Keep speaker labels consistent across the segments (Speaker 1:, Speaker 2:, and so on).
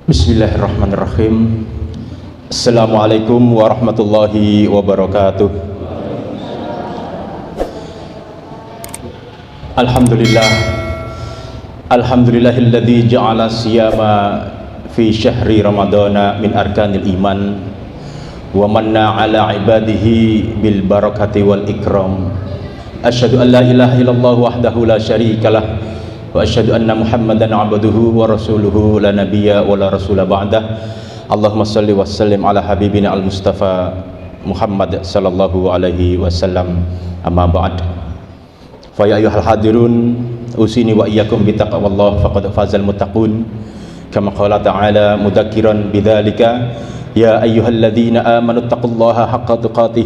Speaker 1: Bismillahirrahmanirrahim. Assalamualaikum warahmatullahi wabarakatuh. Alhamdulillah. Alhamdulillahilladzi ja'ala siyama fi syahri ramadana min arkanil iman wa manna ala ibadihi bil barakati wal ikram. Asyhadu an la ilaha illallah wahdahu la syarikalah wa asyhadu anna muhammadan abduhu wa rasuluhu la nabiyya wa la rasula ba'dah. Allahumma salli wa sallim ala habibina al-mustafa Muhammad sallallahu alaihi wasallam. Amma ba'd. Fa ya ayyuhal hadirun usini wa iyyakum bi taqwallah faqad fazal muttaqun. Kama qala ta'ala mudzakiran bidzalika ya ayyuhalladzina amanu taqullaha haqqa tuqatih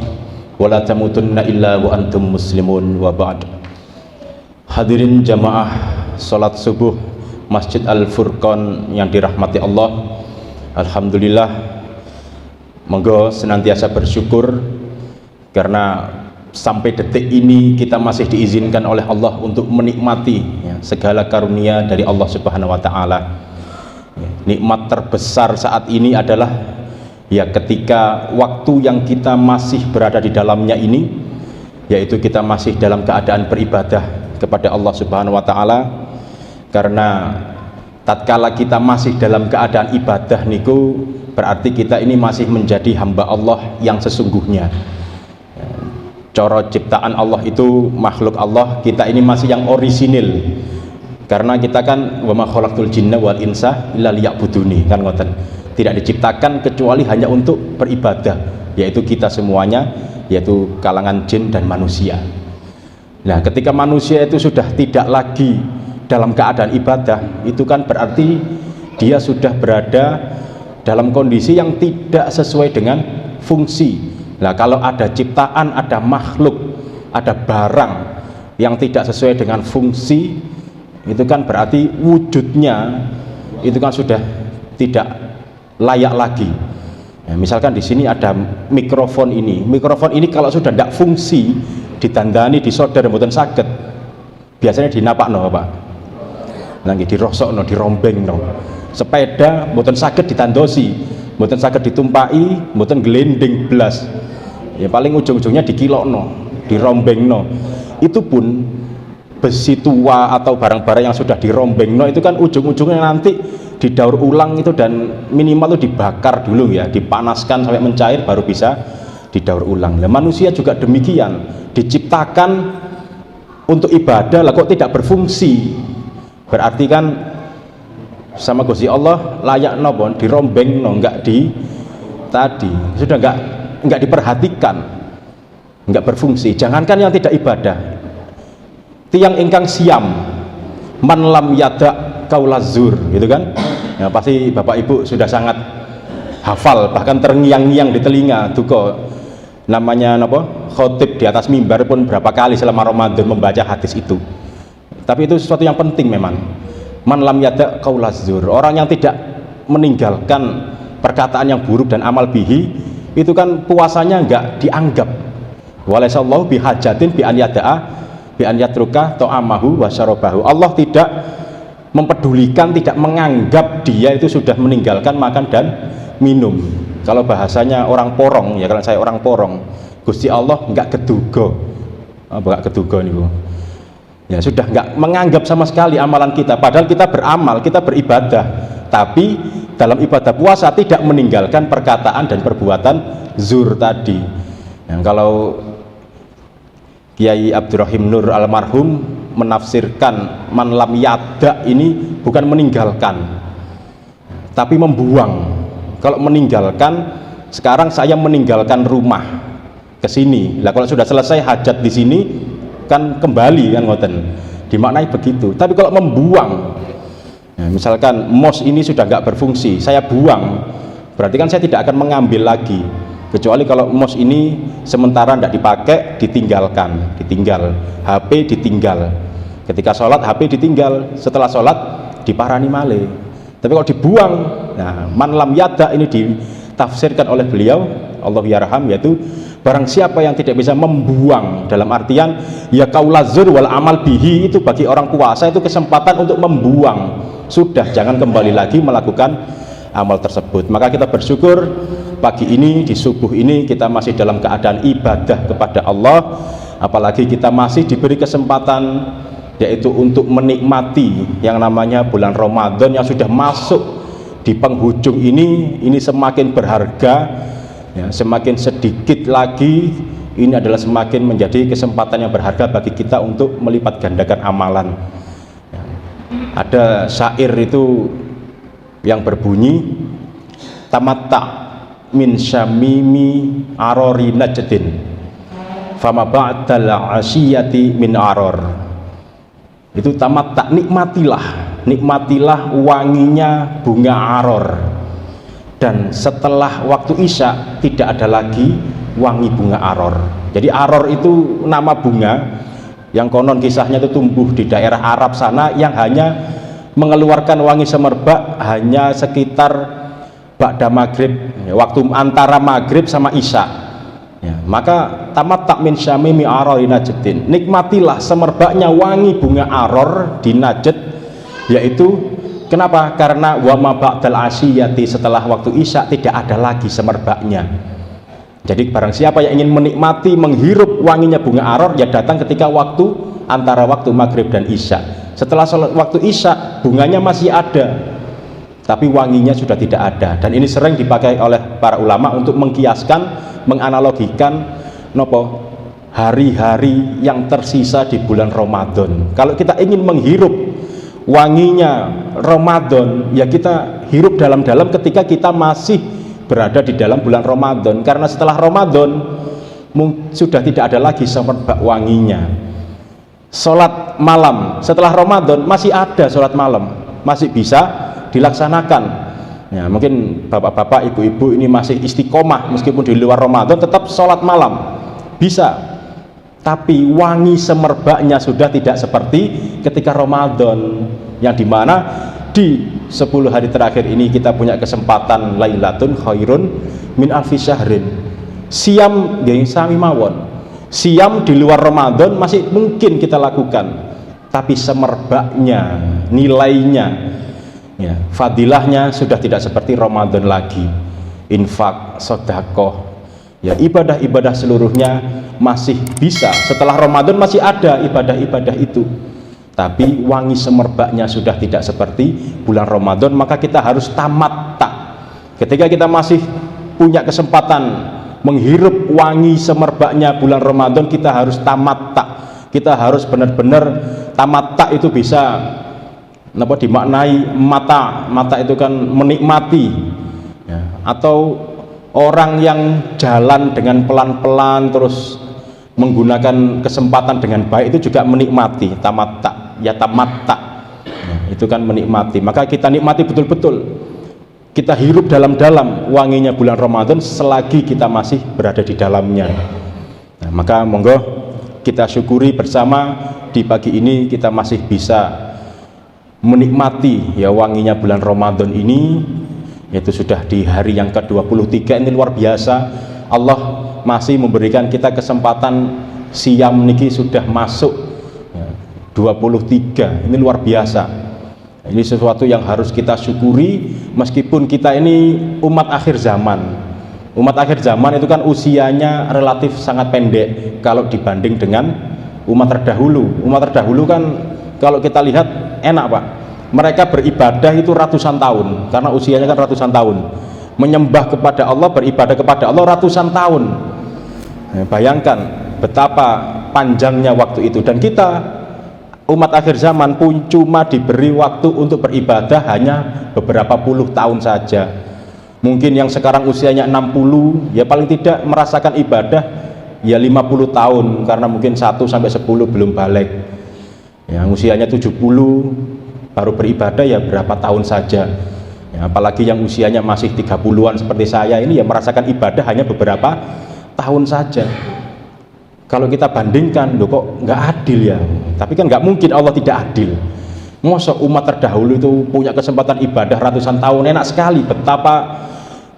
Speaker 1: wa la tamutunna illa wa antum muslimun wa ba'd. Hadirin jamaah salat subuh Masjid Al-Furqan yang dirahmati Allah, alhamdulillah, monggo senantiasa bersyukur karena sampai detik ini kita masih diizinkan oleh Allah untuk menikmati segala karunia dari Allah Subhanahu wa Ta'ala. Nikmat terbesar saat ini adalah ketika waktu yang kita masih berada di dalamnya ini, yaitu kita masih dalam keadaan beribadah kepada Allah Subhanahu wa Ta'ala. Karena tatkala kita masih dalam keadaan ibadah niku, berarti kita ini masih menjadi hamba Allah yang sesungguhnya. Cara ciptaan Allah itu makhluk Allah, kita ini masih yang orisinil. Karena kita kan wa ma khalaqtul jinna wal insa illa liya'buduni, kan ngoten. Tidak diciptakan kecuali hanya untuk beribadah, yaitu kita semuanya, yaitu kalangan jin dan manusia. Nah, ketika manusia itu sudah tidak lagi dalam keadaan ibadah, itu kan berarti dia sudah berada dalam kondisi yang tidak sesuai dengan fungsi. Nah, kalau ada ciptaan, ada makhluk, ada barang yang tidak sesuai dengan fungsi, itu kan berarti wujudnya itu kan sudah tidak layak lagi. Nah, misalkan di sini ada mikrofon ini kalau sudah tidak fungsi, ditandani disodar mboten saged, biasanya dinapakno Pak, lagi dirosokno, dirombengno. Sepeda mboten saged ditandosi, mboten saged ditumpai, mboten glending blas, ya paling ujung-ujungnya dikilokno, dirombengno. Itu pun besi tua atau barang-barang yang sudah dirombengno itu kan ujung-ujungnya nanti didaur ulang itu, dan minimal itu dibakar dulu ya, dipanaskan sampai mencair baru bisa didaur ulang. Nah, manusia juga demikian, diciptakan untuk ibadah lah kok tidak berfungsi, berarti kan sama Gusti Allah layak nobon dirombeng no, enggak di tadi sudah enggak diperhatikan, enggak berfungsi. Jangankan yang tidak ibadah, tiang ingkang siam man lam yada kaulazur gitu kan, ya, pasti Bapak Ibu sudah sangat hafal, bahkan terngiang-ngiang di telinga duka namanya khotib di atas mimbar pun berapa kali selama Ramadan membaca hadis itu. Tapi itu sesuatu yang penting memang. Man lam yada qaulazur, orang yang tidak meninggalkan perkataan yang buruk dan amal bihi, itu kan puasanya enggak dianggap. Walaisallahu bihajatin bi an yada'a bi an yatruka ta'amahu wa syarabahu. Allah tidak mempedulikan, tidak menganggap dia itu sudah meninggalkan makan dan minum. Kalau bahasanya orang porong, ya kalau saya orang porong, Gusti Allah enggak keduga, enggak keduga nih Bu. Ya sudah enggak menganggap sama sekali amalan kita, padahal kita beramal, kita beribadah, tapi dalam ibadah puasa tidak meninggalkan perkataan dan perbuatan zur tadi. Yang kalau Kiai Abdurrahim Nur almarhum menafsirkan man lam yada ini bukan meninggalkan, tapi membuang. Kalau meninggalkan, sekarang saya meninggalkan rumah ke sini. Lah kalau sudah selesai hajat di sini kan kembali kan ngoten. Dimaknai begitu. Tapi kalau membuang, ya, misalkan mos ini sudah nggak berfungsi, saya buang, berarti kan saya tidak akan mengambil lagi. Kecuali kalau mos ini sementara tidak dipakai, ditinggalkan, ditinggal. HP ditinggal. Ketika sholat HP ditinggal, setelah sholat diparani malih. Tapi kalau dibuang, nah man lam yada ini ditafsirkan oleh beliau Allah yarham, yaitu barang siapa yang tidak bisa membuang, dalam artian ya kaulazur wal amal bihi, itu bagi orang puasa itu kesempatan untuk membuang, sudah jangan kembali lagi melakukan amal tersebut. Maka kita bersyukur pagi ini, di subuh ini kita masih dalam keadaan ibadah kepada Allah, apalagi kita masih diberi kesempatan yaitu untuk menikmati yang namanya bulan Ramadan yang sudah masuk di penghujung ini semakin berharga ya, semakin sedikit lagi ini adalah semakin menjadi kesempatan yang berharga bagi kita untuk melipat gandakan amalan ya. Ada syair itu yang berbunyi tamatta min syamimi arori najdin fama ba'dal asyiyati min aror. Itu tamatta, nikmatilah wanginya bunga aror, dan setelah waktu isya tidak ada lagi wangi bunga aror. Jadi aror itu nama bunga yang konon kisahnya itu tumbuh di daerah Arab sana, yang hanya mengeluarkan wangi semerbak hanya sekitar ba'da maghrib, waktu antara maghrib sama isya ya. Maka tamat min syamimi arori najdin, nikmatilah semerbaknya wangi bunga aror di Najd, yaitu kenapa? Karena wama ba'dal asyiyati, setelah waktu isya tidak ada lagi semerbaknya. Jadi barang siapa yang ingin menikmati, menghirup wanginya bunga aror, ya datang ketika waktu antara waktu maghrib dan isya. Setelah waktu isya bunganya masih ada, tapi wanginya sudah tidak ada. Dan ini sering dipakai oleh para ulama untuk mengkiaskan, menganalogikan hari-hari yang tersisa di bulan Ramadan. Kalau kita ingin menghirup wanginya Ramadan, ya kita hirup dalam-dalam ketika kita masih berada di dalam bulan Ramadan, karena setelah Ramadan sudah tidak ada lagi semerbak wanginya. Sholat malam setelah Ramadan masih ada, sholat malam masih bisa dilaksanakan ya. Mungkin bapak-bapak, ibu-ibu ini masih istiqomah meskipun di luar Ramadan tetap sholat malam bisa, tapi wangi semerbaknya sudah tidak seperti ketika Ramadan, yang dimana di 10 hari terakhir ini kita punya kesempatan lailatun khairun min alfi syahrin. Siam nggih sami mawon, siam di luar Ramadan masih mungkin kita lakukan, tapi semerbaknya, nilainya ya, fadilahnya sudah tidak seperti Ramadan lagi. Infak, sedekah ya, ibadah-ibadah seluruhnya masih bisa. Setelah Ramadan masih ada ibadah-ibadah itu, tapi wangi semerbaknya sudah tidak seperti bulan Ramadan. Maka kita harus tamatta. Ketika kita masih punya kesempatan menghirup wangi semerbaknya bulan Ramadan, kita harus tamatta. Kita harus benar-benar tamatta. Itu bisa dimaknai mata itu kan menikmati ya. Atau orang yang jalan dengan pelan-pelan terus menggunakan kesempatan dengan baik, itu juga menikmati. Tamatta ya, tamatta ya, itu kan menikmati. Maka kita nikmati betul-betul, kita hirup dalam-dalam wanginya bulan Ramadan selagi kita masih berada di dalamnya. Nah, maka monggo kita syukuri bersama di pagi ini kita masih bisa menikmati ya wanginya bulan Ramadan ini, yaitu sudah di hari yang ke-23. Ini luar biasa, Allah masih memberikan kita kesempatan. Siam niki sudah masuk ya, 23. Ini luar biasa. Ini sesuatu yang harus kita syukuri, meskipun kita ini umat akhir zaman. Umat akhir zaman itu kan usianya relatif sangat pendek kalau dibanding dengan umat terdahulu. Umat terdahulu kan kalau kita lihat enak Pak, mereka beribadah itu ratusan tahun, karena usianya kan ratusan tahun. Menyembah kepada Allah, beribadah kepada Allah ratusan tahun. Bayangkan betapa panjangnya waktu itu. Dan kita umat akhir zaman pun cuma diberi waktu untuk beribadah hanya beberapa puluh tahun saja. Mungkin yang sekarang usianya 60 ya paling tidak merasakan ibadah ya 50 tahun, karena mungkin 1 sampai 10 belum balik. Yang usianya 70 baru beribadah ya berapa tahun saja ya, apalagi yang usianya masih 30-an seperti saya ini ya merasakan ibadah hanya beberapa tahun saja. Kalau kita bandingkan, loh kok nggak adil ya, tapi kan nggak mungkin Allah tidak adil. Masa umat terdahulu itu punya kesempatan ibadah ratusan tahun, enak sekali, betapa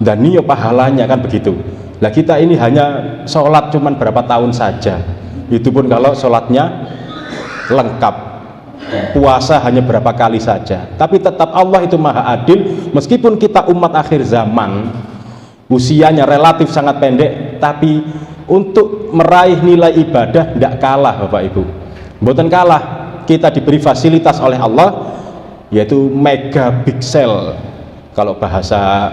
Speaker 1: danio pahalanya kan begitu. Lah kita ini hanya sholat cuman berapa tahun saja, itu pun kalau sholatnya lengkap puasa hanya berapa kali saja, tapi tetap Allah itu maha adil. Meskipun kita umat akhir zaman, usianya relatif sangat pendek, tapi untuk meraih nilai ibadah tidak kalah Bapak Ibu, mboten kalah. Kita diberi fasilitas oleh Allah, yaitu megapiksel. Kalau bahasa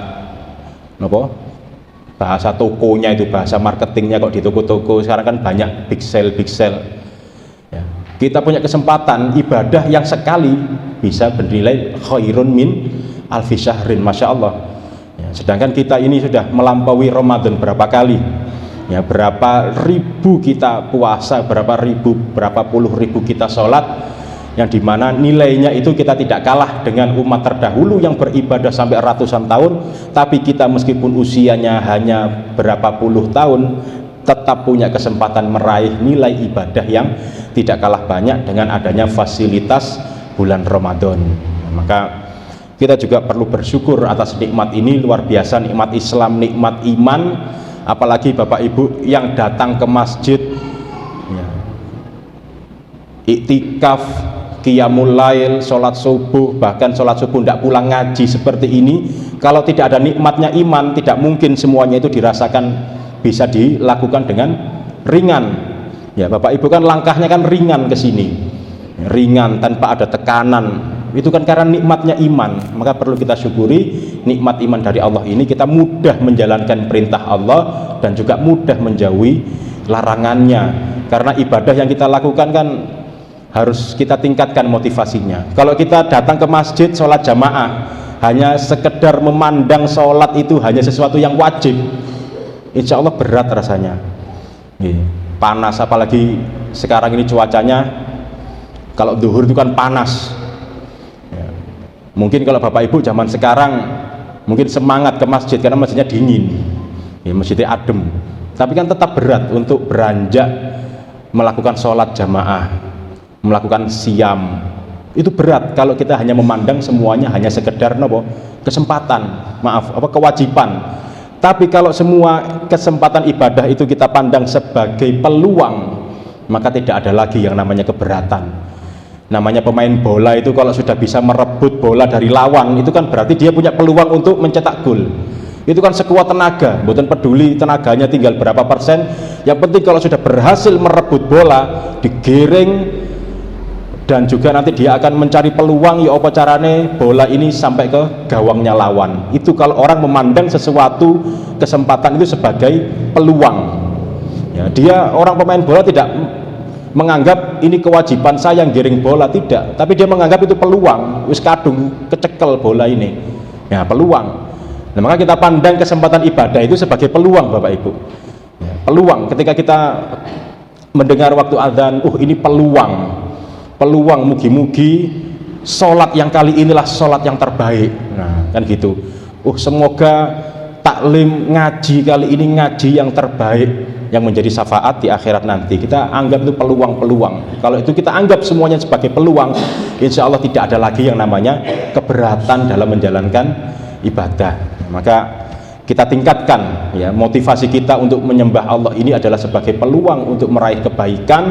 Speaker 1: bahasa tokonya itu, bahasa marketingnya kok di toko-toko sekarang kan banyak piksel-piksel ya. Kita punya kesempatan ibadah yang sekali bisa bernilai khairun min alfi syahrin, Masya Allah ya. Sedangkan kita ini sudah melampaui Ramadan berapa kali ya, berapa ribu kita puasa, berapa puluh ribu kita sholat, yang dimana nilainya itu kita tidak kalah dengan umat terdahulu yang beribadah sampai ratusan tahun. Tapi kita meskipun usianya hanya berapa puluh tahun, tetap punya kesempatan meraih nilai ibadah yang tidak kalah banyak dengan adanya fasilitas bulan Ramadan. Maka kita juga perlu bersyukur atas nikmat ini, luar biasa nikmat Islam, nikmat iman. Apalagi Bapak Ibu yang datang ke masjid ya, iktikaf, qiyamul lail, sholat subuh, bahkan sholat subuh tidak pulang ngaji seperti ini. Kalau tidak ada nikmatnya iman, tidak mungkin semuanya itu dirasakan, bisa dilakukan dengan ringan ya. Bapak Ibu kan langkahnya kan ringan ke sini, ringan tanpa ada tekanan, itu kan karena nikmatnya iman. Maka perlu kita syukuri nikmat iman dari Allah ini. Kita mudah menjalankan perintah Allah dan juga mudah menjauhi larangannya, karena ibadah yang kita lakukan kan harus kita tingkatkan motivasinya. Kalau kita datang ke masjid sholat jamaah hanya sekedar memandang sholat itu hanya sesuatu yang wajib, insya Allah berat rasanya. Panas, apalagi sekarang ini cuacanya, kalau zuhur itu kan panas ya. Mungkin kalau Bapak Ibu zaman sekarang mungkin semangat ke masjid karena masjidnya dingin ya, masjidnya adem, tapi kan tetap berat untuk beranjak melakukan sholat jamaah, melakukan siam. Itu berat kalau kita hanya memandang semuanya hanya sekedar kesempatan, kewajiban. Tapi kalau semua kesempatan ibadah itu kita pandang sebagai peluang, maka tidak ada lagi yang namanya keberatan. Namanya pemain bola itu kalau sudah bisa merebut bola dari lawan, itu kan berarti dia punya peluang untuk mencetak gol. Itu kan sekuat tenaga, bukan peduli tenaganya tinggal berapa persen, yang penting kalau sudah berhasil merebut bola, digiring, dan juga nanti dia akan mencari peluang, ya apa carane bola ini sampai ke gawangnya lawan. Itu kalau orang memandang sesuatu kesempatan itu sebagai peluang ya. Dia orang pemain bola tidak menganggap ini kewajiban saya yang giring bola, tidak, tapi dia menganggap itu peluang, wis kadung kecekel bola ini ya, peluang. Nah, maka kita pandang kesempatan ibadah itu sebagai peluang Bapak Ibu ya, peluang. Ketika kita mendengar waktu adzan, ini peluang, mugi-mugi sholat yang kali inilah sholat yang terbaik. Nah kan gitu, semoga taklim ngaji kali ini ngaji yang terbaik yang menjadi syafaat di akhirat nanti. Kita anggap itu peluang-peluang. Kalau itu kita anggap semuanya sebagai peluang, insya Allah tidak ada lagi yang namanya keberatan dalam menjalankan ibadah. Maka kita tingkatkan ya, motivasi kita untuk menyembah Allah ini adalah sebagai peluang untuk meraih kebaikan.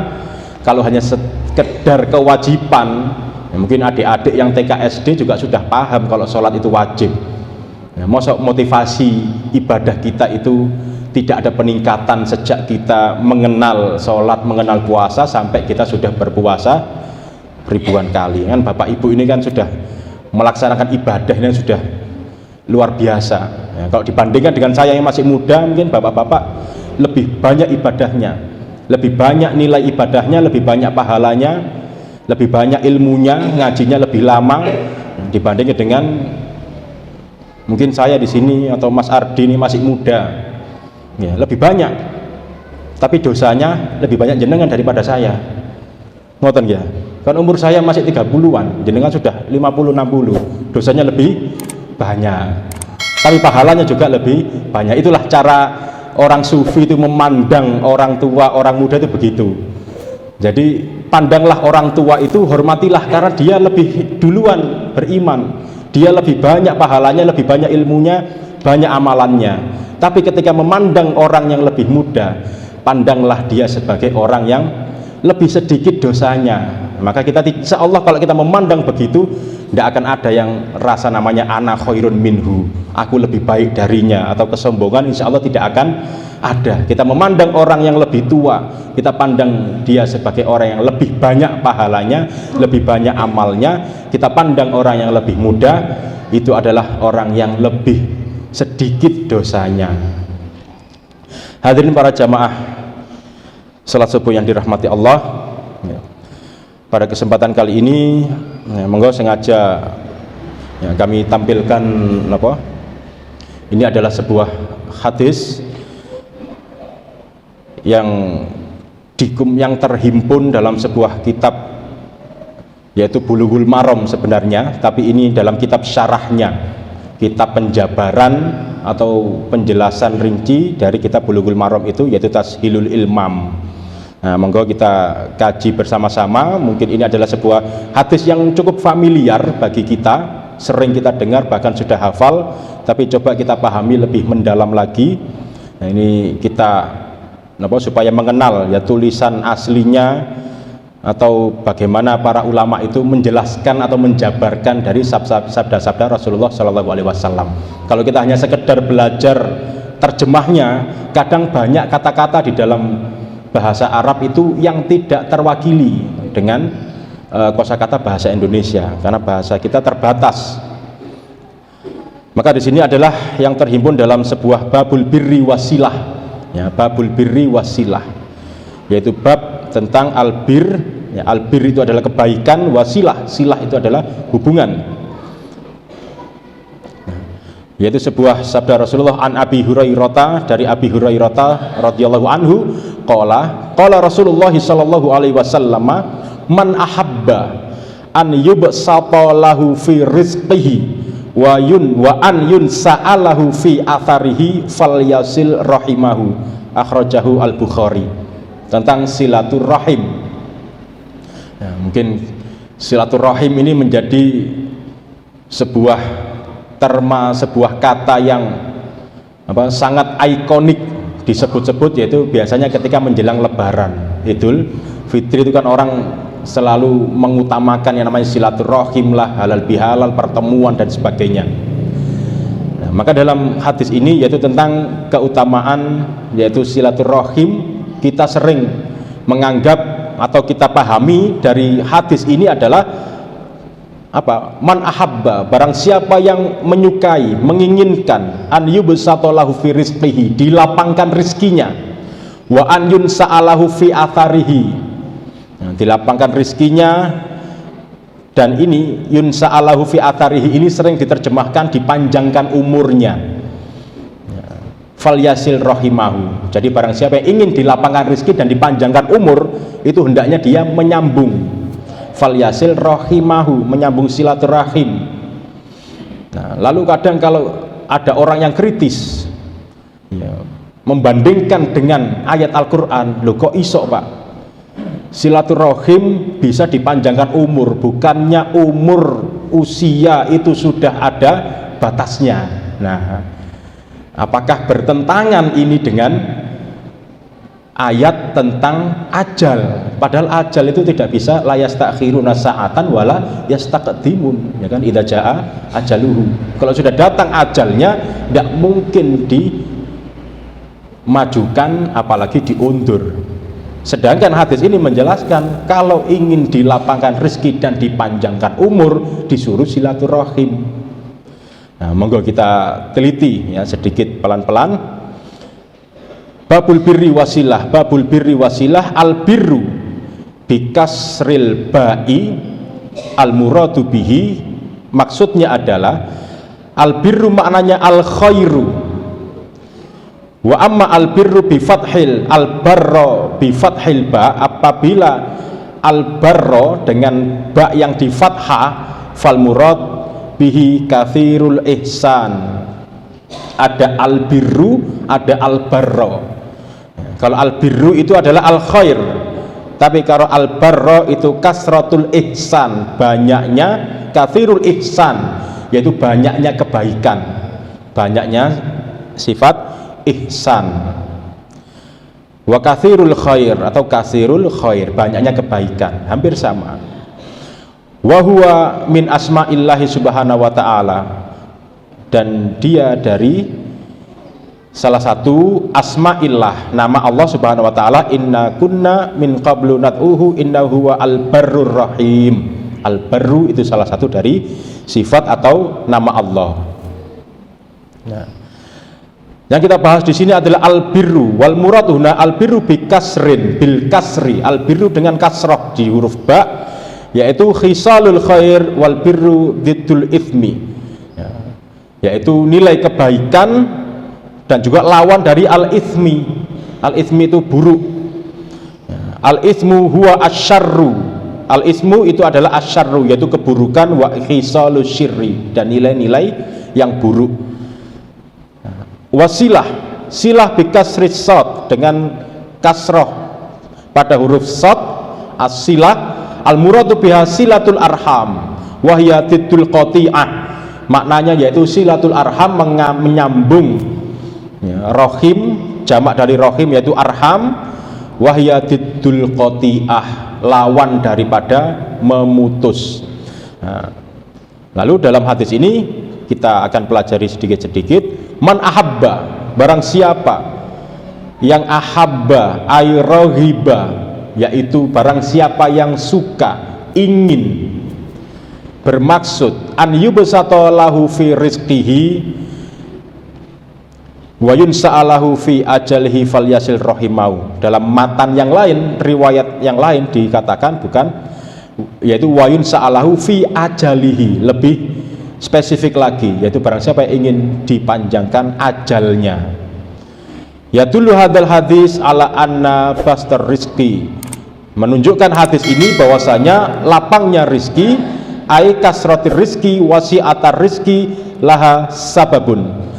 Speaker 1: Kalau hanya sekedar kewajiban ya, mungkin adik-adik yang TK SD juga sudah paham kalau sholat itu wajib ya. Motivasi ibadah kita itu tidak ada peningkatan sejak kita mengenal sholat, mengenal puasa sampai kita sudah berpuasa ribuan kali kan. Bapak Ibu ini kan sudah melaksanakan ibadah ini sudah luar biasa ya. Kalau dibandingkan dengan saya yang masih muda, mungkin bapak-bapak lebih banyak ibadahnya, lebih banyak nilai ibadahnya, lebih banyak pahalanya, lebih banyak ilmunya, ngajinya lebih lama dibandingkan dengan mungkin saya di sini atau Mas Ardi ini masih muda ya, lebih banyak, tapi dosanya lebih banyak jenengan daripada saya. Ngoten ya, kan umur saya masih 30-an, jenengan sudah 50-60, dosanya lebih banyak, tapi pahalanya juga lebih banyak. Itulah cara orang sufi itu memandang orang tua, orang muda itu begitu. Jadi pandanglah orang tua itu, hormatilah karena dia lebih duluan beriman, dia lebih banyak pahalanya, lebih banyak ilmunya, banyak amalannya. Tapi ketika memandang orang yang lebih muda, pandanglah dia sebagai orang yang lebih sedikit dosanya Maka kita insya Allah kalau kita memandang begitu, tidak akan ada yang rasa namanya ana khairun minhu, aku lebih baik darinya, atau kesombongan insya Allah tidak akan ada. Kita memandang orang yang lebih tua, kita pandang dia sebagai orang yang lebih banyak pahalanya, lebih banyak amalnya. Kita pandang orang yang lebih muda, itu adalah orang yang lebih sedikit dosanya. Hadirin para jamaah salat subuh yang dirahmati Allah, pada kesempatan kali ini monggo sengaja kami tampilkan ini adalah sebuah hadis yang terhimpun dalam sebuah kitab, yaitu Bulughul Maram sebenarnya, tapi ini dalam kitab syarahnya, kitab penjabaran atau penjelasan rinci dari kitab Bulughul Maram itu, yaitu Tashilul Ilmam. Nah, monggo kita kaji bersama-sama. Mungkin ini adalah sebuah hadis yang cukup familiar bagi kita, sering kita dengar, bahkan sudah hafal, tapi coba kita pahami lebih mendalam lagi. Nah, ini kita supaya mengenal ya tulisan aslinya, atau bagaimana para ulama itu menjelaskan atau menjabarkan dari sabda-sabda Rasulullah SAW. Kalau kita hanya sekedar belajar terjemahnya, kadang banyak kata-kata di dalam bahasa Arab itu yang tidak terwakili dengan kosakata bahasa Indonesia, karena bahasa kita terbatas. Maka di sini adalah yang terhimpun dalam sebuah babul birri wasilah, ya, babul birri wasilah, yaitu bab tentang albir. Ya, albir itu adalah kebaikan, wasilah, silah itu adalah hubungan. Yaitu sebuah sabda Rasulullah an Abi Hurairah, dari Abi Hurairah radhiyallahu anhu, qala Rasulullah sallallahu alaihi wasallam, man ahabba an yubsata lahu fi rizqihi wa an yunsa'alahu fi atharihi falyasil rahimahu, akhrajahu al-Bukhari. Tentang silaturahim. Nah, mungkin silaturahim ini menjadi sebuah terma, sebuah kata yang sangat ikonik disebut-sebut, yaitu biasanya ketika menjelang Lebaran, Idul Fitri itu kan orang selalu mengutamakan yang namanya silaturahim lah, halal bihalal, pertemuan dan sebagainya. Nah, maka dalam hadis ini yaitu tentang keutamaan yaitu silaturahim, kita sering menganggap atau kita pahami dari hadis ini adalah man ahabba, barang siapa yang menyukai, menginginkan, an yubsatalahu fi rizqihi, dilapangkan rizkinya, wa an yunsa'alahu fi atharihi, dilapangkan rizkinya. Dan ini yunsa'alahu fi atharihi ini sering diterjemahkan dipanjangkan umurnya, falyasil rahimahu. Jadi barang siapa yang ingin dilapangkan rezeki dan dipanjangkan umur, itu hendaknya dia menyambung, falyasil rahimahu, menyambung silaturahim. Nah, lalu kadang kalau ada orang yang kritis ya, membandingkan dengan ayat Al-Quran, loh kok iso pak silaturahim bisa dipanjangkan umur, bukannya umur usia itu sudah ada batasnya. Nah, apakah bertentangan ini dengan ayat tentang ajal? Padahal ajal itu tidak bisa la yastakhiruna sa'atan wala yastaqdimun, ya kan, idza jaa ajaluhu. Kalau sudah datang ajalnya tidak mungkin dimajukan apalagi diundur. Sedangkan hadis ini menjelaskan kalau ingin dilapangkan rezeki dan dipanjangkan umur disuruh silaturahim. Nah, monggo kita teliti ya sedikit pelan-pelan. Babul birri wasilah, babul birri wasilah, al birru bikasril ba'i al muradu bihi, maksudnya adalah al birru maknanya al khairu, wa amma al birru bi fathil al barra bi fathil ba, apabila al barra dengan ba yang di fathah, fal murad bihi kathirul ihsan. Ada al birru, ada al barra. Kalau al birru itu adalah al khair, tapi kalau al barra itu kasratul ihsan, banyaknya, kathirul ihsan yaitu banyaknya kebaikan, banyaknya sifat ihsan. Wa katsirul khair atau kasirul khair, banyaknya kebaikan, hampir sama. Wa huwa min asma'illahi subhanahu wa ta'ala, dan dia dari salah satu asma'illah, nama Allah subhanahu wa ta'ala. Inna kunna min qablu nad'uhu innahu huwa al-barrur rahim. Al-barru itu salah satu dari sifat atau nama Allah. Nah, yang kita bahas di sini adalah al-birru wal murad huna al-birru bi kasrin, bil kasri, al-birru dengan kasrah di huruf ba, yaitu khisalul khair wal birru diddul ithmi, yaitu nilai kebaikan dan juga lawan dari al-ithmi. Al-ithmi itu buruk. Al-ithmu huwa asyarru, al-ithmu itu adalah asyarru, yaitu keburukan, wa khisalus syirri, dan nilai-nilai yang buruk. Wasilah, silah bikasri sod, dengan kasroh pada huruf sod, as-silah al-muradu biha silatul arham wahya tiddul qati'ah, maknanya yaitu silatul arham, menyambung, ya, rohim jamak dari rohim yaitu arham, wahya tiddul qati'ah, lawan daripada memutus. Nah, lalu dalam hadis ini kita akan pelajari sedikit-sedikit. Man ahabba, barang siapa yang ahabba ay rohiba, yaitu barang siapa yang suka, ingin, bermaksud an yubsata lahu fi rizqihi wa yunsa'alahu fi ajalihi falyasil rahimau. Dalam matan yang lain, riwayat yang lain dikatakan bukan, yaitu wa yunsa'alahu fi ajalihi, lebih spesifik lagi, yaitu barang siapa yang ingin dipanjangkan ajalnya. Ya dulu hadal hadis ala anna bastar rizki, menunjukkan hadis ini bahwasanya lapangnya rizki, ai kasratir rizki wasi'atar rizki laha sababun,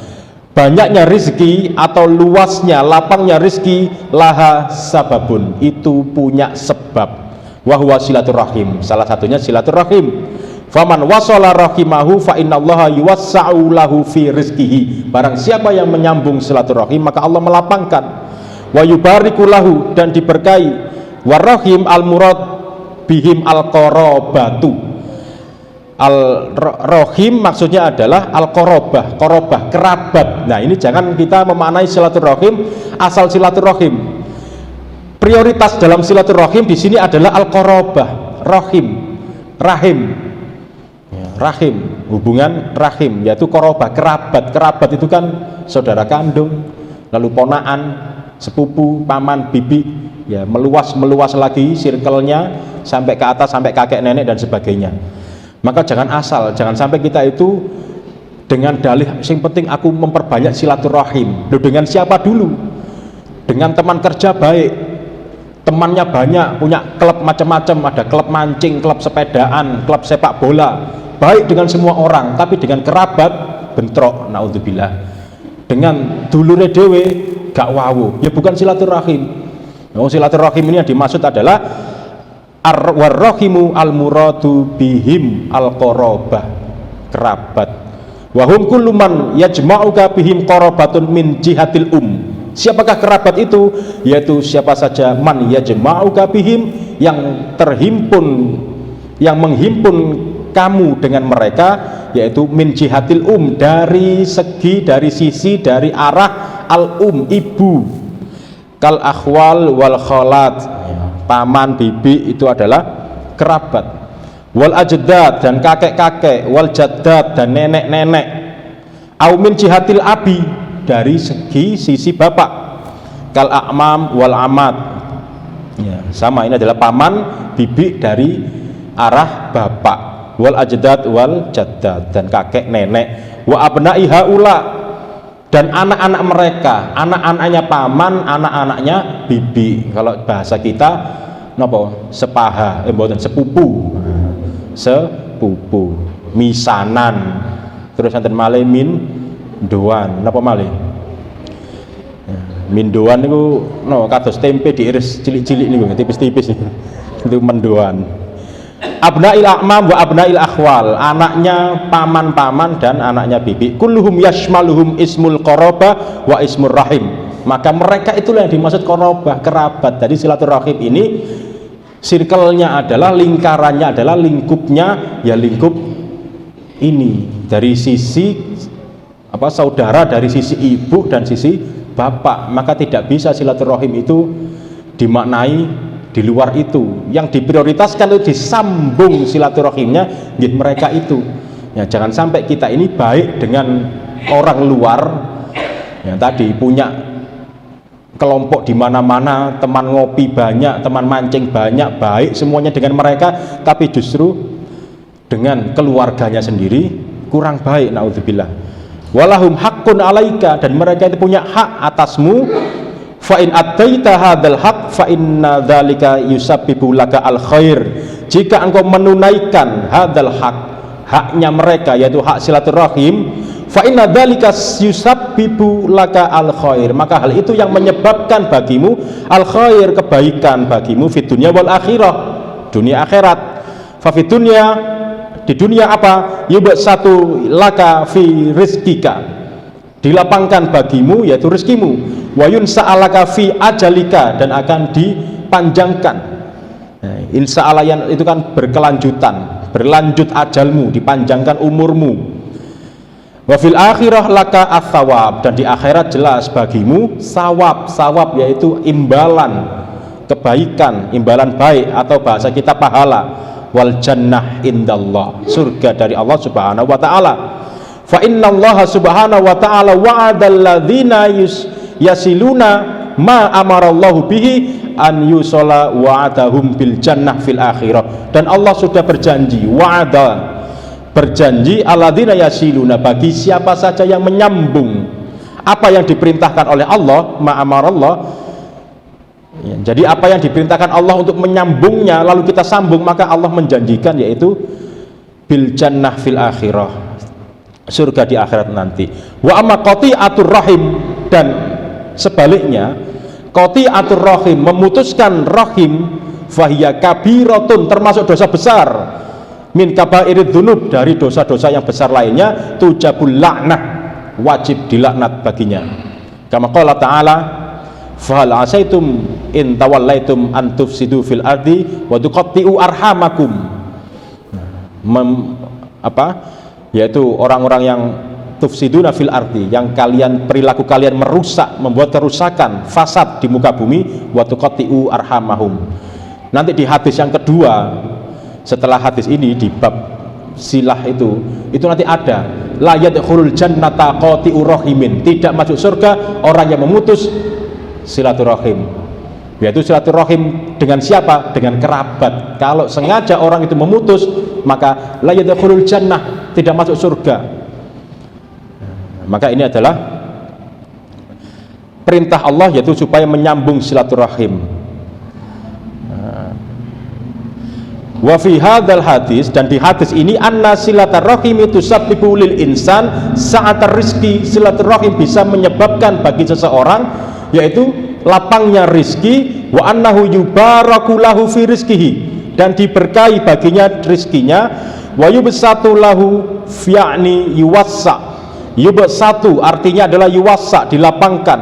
Speaker 1: banyaknya rizki atau luasnya lapangnya rizki laha sababun, itu punya sebab. Wahwa silaturahim, salah satunya silaturahim. Faman wasala rahimahu fa innallaha yuwassa'u lahu fi rizqihi, barang siapa yang menyambung silaturahim maka Allah melapangkan. Wa yubariku lahu, dan diberkahi. Warahim al murad bihim al qarabatu, al rahim maksudnya adalah al qarabah, qarabah kerabat. Nah, ini jangan kita memaknai silaturahim asal silaturahim. Prioritas dalam silaturahim di sini adalah al qarabah, rahim, rahim, rahim, hubungan rahim, yaitu korobah, kerabat. Kerabat itu kan saudara kandung, lalu ponaan, sepupu, paman, bibi, ya, meluas lagi circle-nya sampai ke atas, sampai kakek nenek dan sebagainya. Maka jangan asal, jangan sampai kita itu dengan dalih yang penting aku memperbanyak silaturahim. Loh, dengan siapa dulu? Dengan teman kerja baik, temannya banyak, punya klub macam-macam, ada klub mancing, klub sepedaan, klub sepak bola, baik dengan semua orang. Tapi dengan kerabat bentrok, naudzubillah. Dengan dulure dewe gak wawu, ya bukan silaturahim. Nah, silaturahim ini yang dimaksud adalah warrahimu al muradu bihim al qarabah, kerabat. Wahum kullu man yajma'uka bihim qarabatun min jihatil Siapakah kerabat itu? Yaitu siapa saja man yajma'uka bihim, yang terhimpun, yang menghimpun kamu dengan mereka, yaitu min jihatil dari segi, dari sisi, dari arah al ibu, kal akhwal wal kholat, paman, bibi itu adalah kerabat. Wal ajdad, dan kakek-kakek, wal jaddad, dan nenek-nenek. Au min jihatil abi, dari sisi bapak, kal a'mam wal amat, ya, sama, ini adalah paman, bibi dari arah bapak. Wal ajdad wal jaddad, dan kakek nenek. Wa abna'i haula, dan anak-anak mereka, anak-anaknya paman, anak-anaknya bibi. Kalau bahasa kita napa? Sepaha, sepupu. Sepupu, misanan. Terus enten malih min doan, napa malih? Min doan niku no kados tempe diiris cilik-cilik niku, tipis-tipis. Itu mendoan. Abnail a'mam wa abnail akhwal, anaknya paman-paman dan anaknya bibi. Kulluhum yashmaluhum ismul qarabah wa ismur rahim. Maka mereka itulah yang dimaksud qorobah, kerabat. Jadi silaturahim ini circle-nya adalah, lingkarannya adalah, lingkupnya ya lingkup ini dari sisi saudara, dari sisi ibu dan sisi bapak. Maka tidak bisa silaturahim itu dimaknai di luar itu. Yang diprioritaskan itu disambung silaturahimnya mereka itu. Ya, jangan sampai kita ini baik dengan orang luar yang tadi punya kelompok di mana-mana, teman ngopi banyak, teman mancing banyak, baik semuanya dengan mereka, tapi justru dengan keluarganya sendiri kurang baik, naudzubillah. Walahum haqqun alaika, dan mereka itu punya hak atasmu. Fa in attaita hadzal haqq fa inna dzalika yusabbibu laka al khair. Jika engkau menunaikan hadzal haqq, haknya mereka yaitu hak silaturahim, fa inna dzalika yusabbibu laka al khair, maka hal itu yang menyebabkan bagimu al khair, kebaikan bagimu fid dunya wal akhirah, dunia akhirat. Fa fid dunya, di dunia apa? Yubsatu laka fi rizqika, dilapangkan bagimu yaitu rezekimu. Wa yunsa'alaka fi ajalika, dan akan dipanjangkan. Nah, insa'ala itu kan berkelanjutan, berlanjut ajalmu, dipanjangkan umurmu. Wa fil akhirah laka ats-tsawab, dan di akhirat jelas bagimu sawab. Sawab yaitu imbalan kebaikan, imbalan baik, atau bahasa kita pahala. Wal jannah indallah, surga dari Allah Subhanahu wa taala. Fa innallaha subhanahu wa ta'ala wa'adal ladzina yasiluna ma amarallahu bihi an yusalla wa'adahum bil jannah fil akhirah. Dan Allah sudah berjanji, wa'ada, berjanji, alladzina yasiluna, bagi siapa saja yang menyambung apa yang diperintahkan oleh Allah, ma amarallah. Ya, jadi apa yang diperintahkan Allah untuk menyambungnya lalu kita sambung, maka Allah menjanjikan yaitu bil jannah fil akhirah, surga di akhirat nanti. Wa amma qati'atur rahim, dan sebaliknya qati'atur rahim, memutuskan rahim, fahiya kabiratun, termasuk dosa besar, min kabairid dzunub, dari dosa-dosa yang besar lainnya, tujabul laknah, wajib dilaknat baginya. Kama qala ta'ala, fahal asaitum in tawallaitum an tufsidu fil ardi wa tuqatti'u arhamakum. Yaitu orang-orang yang tufsiduna fil ardi, yang perilaku kalian merusak, membuat kerusakan, fasad di muka bumi, wa tuqatti'u arhamahum. Nanti di hadis yang kedua setelah hadis ini, di bab silah itu nanti ada la yadkhulul jannata qati'ur rahimin, tidak masuk surga orang yang memutus silaturahim. Yaitu silaturahim dengan siapa? Dengan kerabat. Kalau sengaja orang itu memutus, maka la yadkhulul jannah, tidak masuk surga. Maka ini adalah perintah Allah, yaitu supaya menyambung silaturahim. Wa fi hadzal hadis, dan di hadis ini, anna silaturahim itu sabbibu lil insan sa'atar rizki, silaturahim bisa menyebabkan bagi seseorang yaitu lapangnya rizki, wa annahu yubaraku lahu fi rizkihi, dan diberkahi baginya rizkinya, wa yubsatu lahu fi'ni yuwassa, yubsatu artinya adalah yuwassa, dilapangkan,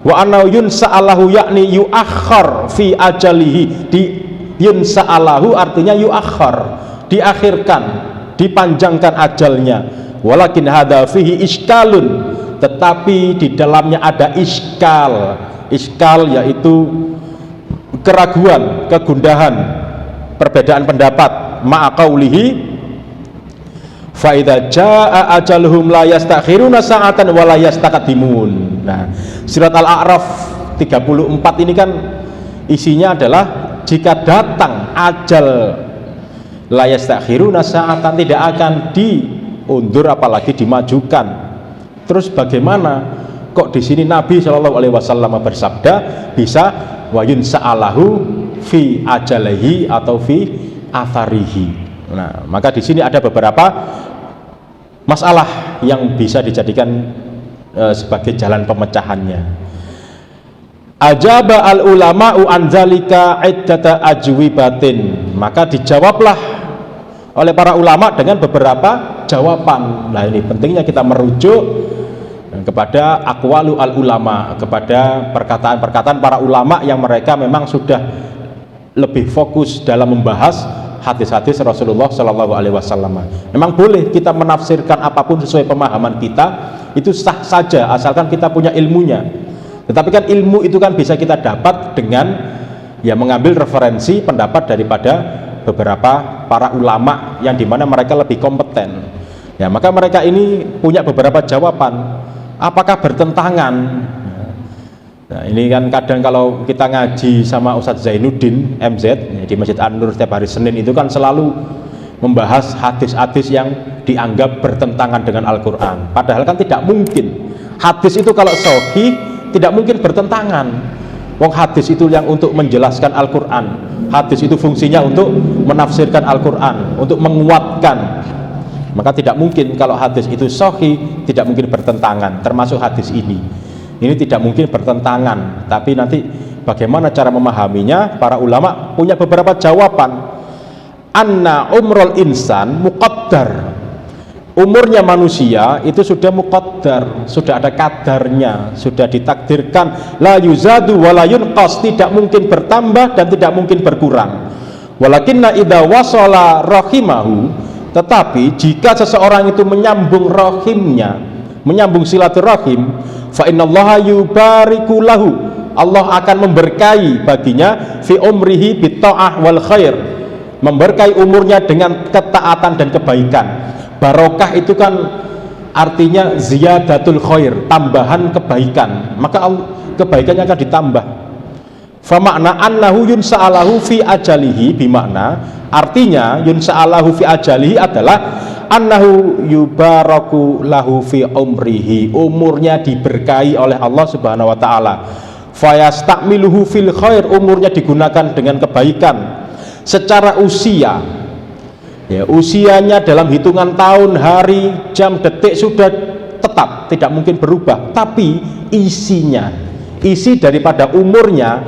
Speaker 1: wa annahu yunsa'alahu yakni yuakhkhar fi ajalihi, di yunsa'alahu artinya yuakhkhar, diakhirkan, dipanjangkan ajalnya. Walakin hadza fihi iskalun, tetapi di dalamnya ada iskal. Iskal yaitu keraguan, kegundahan, perbedaan pendapat. Ma'a qaulihi fa idza jaa ajaluhum la yastakhiruna sa'atan wa la yastaqdimun. Nah, surat Al-A'raf 34 ini kan isinya adalah jika datang ajal la yastakhiruna sa'atan, tidak akan diundur apalagi dimajukan. Terus bagaimana kok di sini Nabi Shallallahu Alaihi Wasallam bersabda bisa wayun sa'alahu fi ajalihi atau fi atharihi. Nah, maka di sini ada beberapa masalah yang bisa dijadikan sebagai jalan pemecahannya. Ajaba al ulama'u an dzalika iddata ajwibatin, maka dijawablah oleh para ulama dengan beberapa jawaban. Nah, ini pentingnya kita merujuk kepada aqwalu al ulama, kepada perkataan-perkataan para ulama yang mereka memang sudah lebih fokus dalam membahas hadis-hadis Rasulullah Shallallahu Alaihi Wasallam. Memang boleh kita menafsirkan apapun sesuai pemahaman kita, itu sah saja asalkan kita punya ilmunya. Tetapi kan ilmu itu kan bisa kita dapat dengan ya mengambil referensi pendapat daripada beberapa para ulama yang dimana mereka lebih kompeten. Ya, maka mereka ini punya beberapa jawaban. Apakah bertentangan? Nah, ini kan kadang kalau kita ngaji sama Ustadz Zainuddin MZ ya, di Masjid An-Nur setiap hari Senin itu kan selalu membahas hadis-hadis yang dianggap bertentangan dengan Al-Quran. Padahal kan tidak mungkin. Hadis itu kalau sahih tidak mungkin bertentangan. Wong hadis itu yang untuk menjelaskan Al-Quran. Hadis itu fungsinya untuk menafsirkan Al-Quran, untuk menguatkan. Maka tidak mungkin kalau hadis itu sahih tidak mungkin bertentangan, termasuk hadis ini. Ini tidak mungkin bertentangan, tapi nanti bagaimana cara memahaminya? Para ulama punya beberapa jawaban. Anna umrul insan muqaddar. Umurnya manusia itu sudah muqaddar, sudah ada kadarnya, sudah ditakdirkan. La yuzadu wa la yunqas, tidak mungkin bertambah dan tidak mungkin berkurang. Walakinna idza wasala rahimahu, tetapi jika seseorang itu menyambung rahimnya, menyambung silaturahim, fa innallaha yubariku lahu, Allah akan memberkahi baginya fi umrihi bit ta'ah wal khair, memberkahi umurnya dengan ketaatan dan kebaikan. Barokah itu kan artinya ziyadatul khair, tambahan kebaikan, maka kebaikannya akan ditambah. Fa makna annahu yunsa'alahu fi ajalihi, bimakna artinya yunsa'alahu fi ajalihi adalah annahu yubaraku lahu fi umrihi, umurnya diberkahi oleh Allah Subhanahu wa taala. Fayastamiluhu fil khair, umurnya digunakan dengan kebaikan. Secara usia, ya, usianya dalam hitungan tahun, hari, jam, detik sudah tetap, tidak mungkin berubah. Tapi isinya, isi daripada umurnya,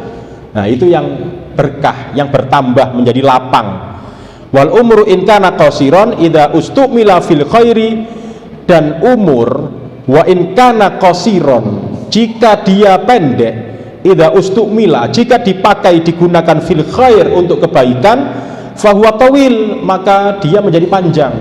Speaker 1: nah itu yang berkah, yang bertambah menjadi lapang. Wal umru in kana qasiran idza ustumila fil khairi, dan umur wa in kana qasiran, jika dia pendek, idza ustumila, jika dipakai digunakan fil khair untuk kebaikan, fahuwa tawil, maka dia menjadi panjang.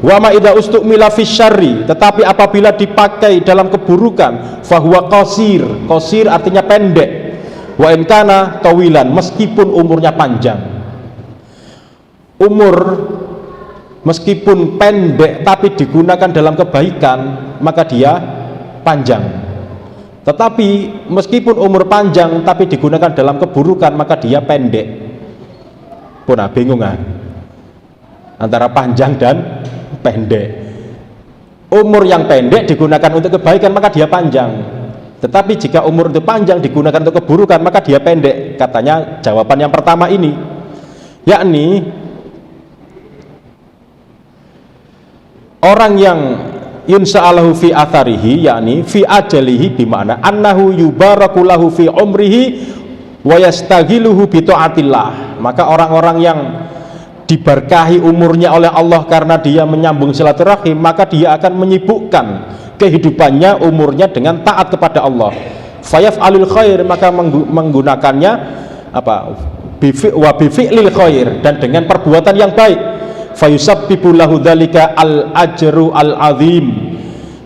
Speaker 1: Wa ma idza ustumila fis syarri, tetapi apabila dipakai dalam keburukan, fahuwa qasir, qasir artinya pendek. Wa in kana tawilan, meskipun umurnya panjang. Umur meskipun pendek tapi digunakan dalam kebaikan, maka dia panjang. Tetapi meskipun umur panjang tapi digunakan dalam keburukan, maka dia pendek. Pun bingung antara panjang dan pendek. Umur yang pendek digunakan untuk kebaikan, maka dia panjang. Tetapi jika umur itu panjang digunakan untuk keburukan, maka dia pendek. Katanya jawaban yang pertama ini, yakni orang yang yunsa'alahu fi atharihi, yakni fi ajalihi, bima'na annahu yubaraku lahu fi umrihi wa yastaghiluhu bi ta'atillah. Maka orang-orang yang diberkahi umurnya oleh Allah karena dia menyambung silaturahim, maka dia akan menyibukkan kehidupannya, umurnya dengan taat kepada Allah. Fayaf'alul khair, maka menggunakannya apa? Wa bifi'lil khair, dan dengan perbuatan yang baik. Fayusabbibu lahu dzalika al ajru al azim,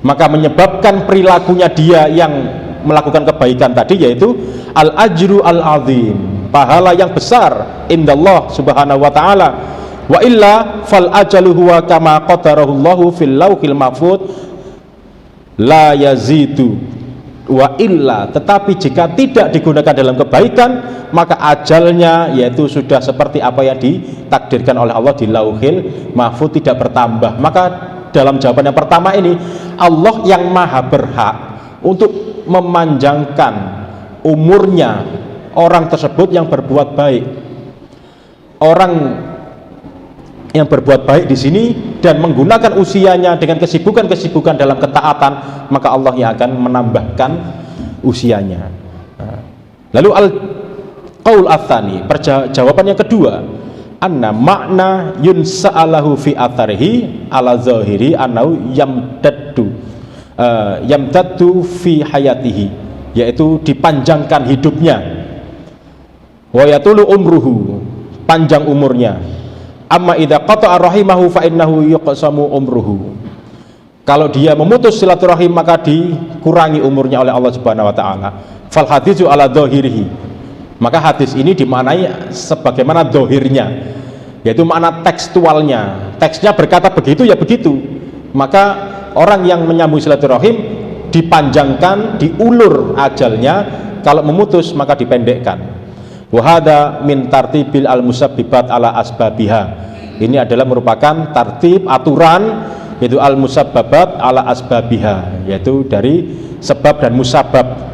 Speaker 1: maka menyebabkan perilakunya dia yang melakukan kebaikan tadi, yaitu al ajru al azim, pahala yang besar indallah subhanahu wa ta'ala. Wa illa fal ajalu huwa kama qadarahullahu fil lauhil mahfuz la yazidu wa illa, tetapi jika tidak digunakan dalam kebaikan, maka ajalnya yaitu sudah seperti apa yang ditakdirkan oleh Allah di lauhil mahfuz, tidak bertambah. Maka dalam jawaban yang pertama ini, Allah yang maha berhak untuk memanjangkan umurnya orang tersebut yang berbuat baik. Orang yang berbuat baik di sini dan menggunakan usianya dengan kesibukan-kesibukan dalam ketaatan, maka Allah yang akan menambahkan usianya. Lalu al-qaul atsani, jawaban yang kedua, anna makna yunsa'alahu fi atharihi ala zahiri annahu yamtaddu yamtaddu fi hayatihi, yaitu dipanjangkan hidupnya, wa yatulu umruhu, panjang umurnya. Amma idza qata'a rahimahu fa innahu yuqsamu umruhu, kalau dia memutus silaturahim maka dikurangi umurnya oleh Allah Subhanahu wa taala. Fal hadisu ala dhahirihi, maka hadis ini dimaknai sebagaimana dohirnya, yaitu makna tekstualnya. Teksnya berkata begitu ya begitu, maka orang yang menyambung silaturahim dipanjangkan, diulur ajalnya, kalau memutus maka dipendekkan. Wahada min tartibil al-musabbibat ala asbabiha, ini adalah merupakan tartib, aturan, yaitu al-musabbabat ala asbabiha, yaitu dari sebab dan musabab.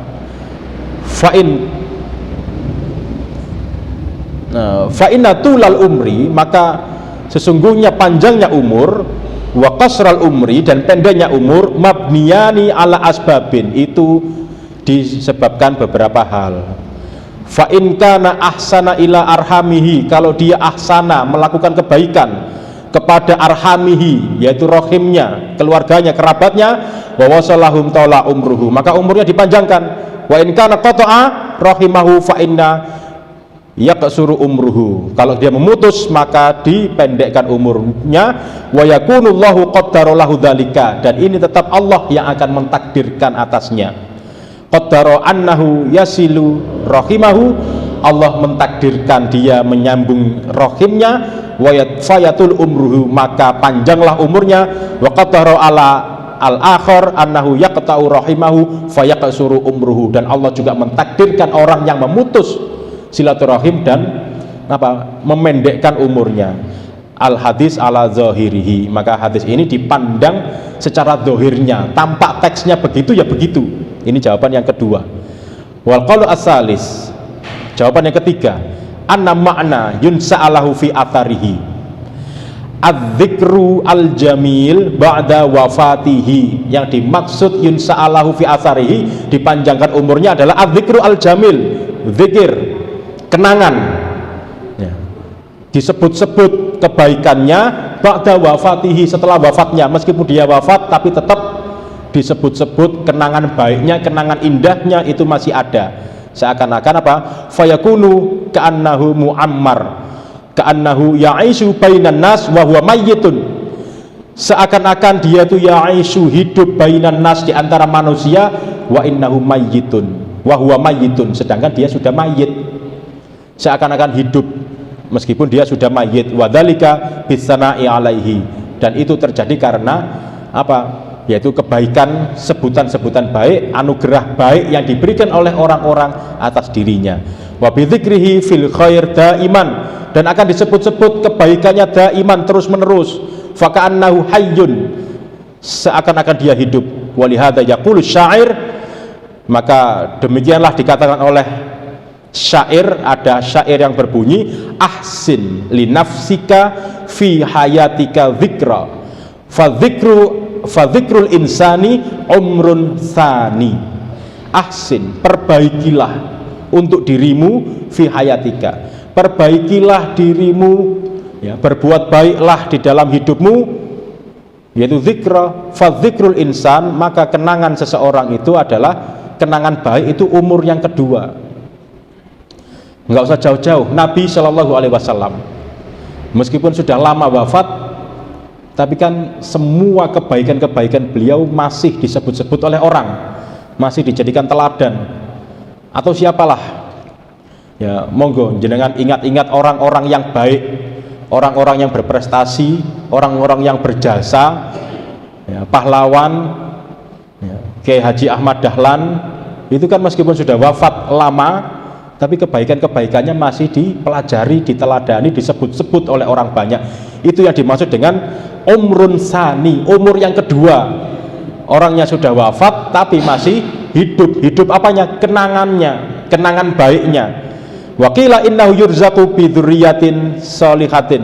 Speaker 1: Fa'inna tulal umri, maka sesungguhnya panjangnya umur, wa qasral umri, dan pendeknya umur, mabniyani ala asbabin, itu disebabkan beberapa hal. Fa'in kana ahsana ila arhamihi, kalau dia ahsana, melakukan kebaikan kepada arhamihi, yaitu rohimnya, keluarganya, kerabatnya, wa wasalahum ta'ala umruhu, maka umurnya dipanjangkan. Wa in kana qata'a rahimahu fa inna yaqsuru umruhu, kalau dia memutus maka dipendekkan umurnya. Wa yakunullahu qaddara lahu dzalika, dan ini tetap Allah yang akan mentakdirkan atasnya. Qaddara annahu yasilu rahimahu, Allah mentakdirkan dia menyambung rahimnya. Wa fayatul umruhu, maka panjanglah umurnya. Wa qaddara ala al-akhir annahu yaqta'u rahimahu fayaqsuru umruhu, dan Allah juga mentakdirkan orang yang memutus silaturahim dan memendekkan umurnya. Al-hadis ala zahirihi, maka hadis ini dipandang secara zahirnya, tampak teksnya begitu ya begitu. Ini jawaban yang kedua. Wal qalu as-salis, jawaban yang ketiga, anna ma'na yunsa'alahu fi atharihi, adzikru al-jamil ba'da wafatihi, yang dimaksud yunsa'alahu fi atharihi, dipanjangkan umurnya, adalah adzikru al-jamil, zikir, kenangan ya. Disebut-sebut kebaikannya ba'da wafatihi, setelah wafatnya, meskipun dia wafat tapi tetap disebut-sebut kenangan baiknya, kenangan indahnya itu masih ada. Seakan-akan fayakunu ka'annahu mu'ammar, ka'annahu ya'ishu bainan nas wa huwa mayyitun, seakan-akan dia itu ya'ishu, hidup, bainan nas, di antara manusia, wa innahu mayyitun wa huwa mayyitun, sedangkan dia sudah mayit. Seakan-akan hidup meskipun dia sudah mayit. Wa dzalika bisana'i alaihi, dan itu terjadi karena yaitu kebaikan, sebutan-sebutan baik, anugerah baik yang diberikan oleh orang-orang atas dirinya. Wa bidzikrihi fil khair daiman, dan akan disebut-sebut kebaikannya daiman, terus menerus. Faka'annahu hayyun, seakan-akan dia hidup. Walihada yaqulu syair, maka demikianlah dikatakan oleh syair. Ada syair yang berbunyi, ahsin li nafsika fi hayatika dzikra fadzikrul insani umrun tsani. Ahsin, perbaikilah untuk dirimu, fi hayatika, perbaikilah dirimu ya, berbuat baiklah di dalam hidupmu, yaitu zikra, fadzikrul insan, maka kenangan seseorang itu adalah kenangan baik, itu umur yang kedua. Enggak usah jauh-jauh, Nabi Shallallahu Alaihi Wasallam meskipun sudah lama wafat, tapi kan semua kebaikan-kebaikan beliau masih disebut-sebut oleh orang, masih dijadikan teladan. Atau siapalah ya, monggo jenengan ingat-ingat orang-orang yang baik, orang-orang yang berprestasi, orang-orang yang berjasa ya, pahlawan ya, Kiai Haji Ahmad Dahlan, itu kan meskipun sudah wafat lama, tapi kebaikan-kebaikannya masih dipelajari, diteladani, disebut-sebut oleh orang banyak. Itu yang dimaksud dengan umrun sani, umur yang kedua. Orangnya sudah wafat tapi masih hidup. Hidup apanya? Kenangannya, kenangan baiknya. Wa qila innahu yurzaqu bi dzurriyyatin sholihatin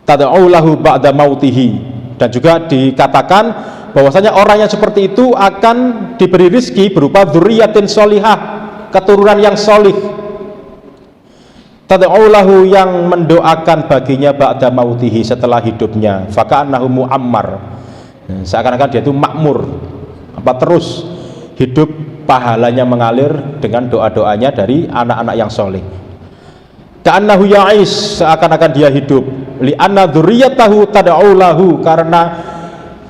Speaker 1: tad'u lahu ba'da mautihi, dan juga dikatakan bahwasanya orang yang seperti itu akan diberi rizki berupa dzurriyyatin sholihah, keturunan yang solih, tad'ulahu, yang mendoakan baginya ba'da mautihi, setelah hidupnya, faka'annahu mu'ammar, Seakan-akan dia itu makmur, terus hidup, pahalanya mengalir dengan doa-doanya dari anak-anak yang soleh. Ka'annahu ya'is, seakan-akan dia hidup. Li'anna dzurriyyatahu tad'u lahu, karena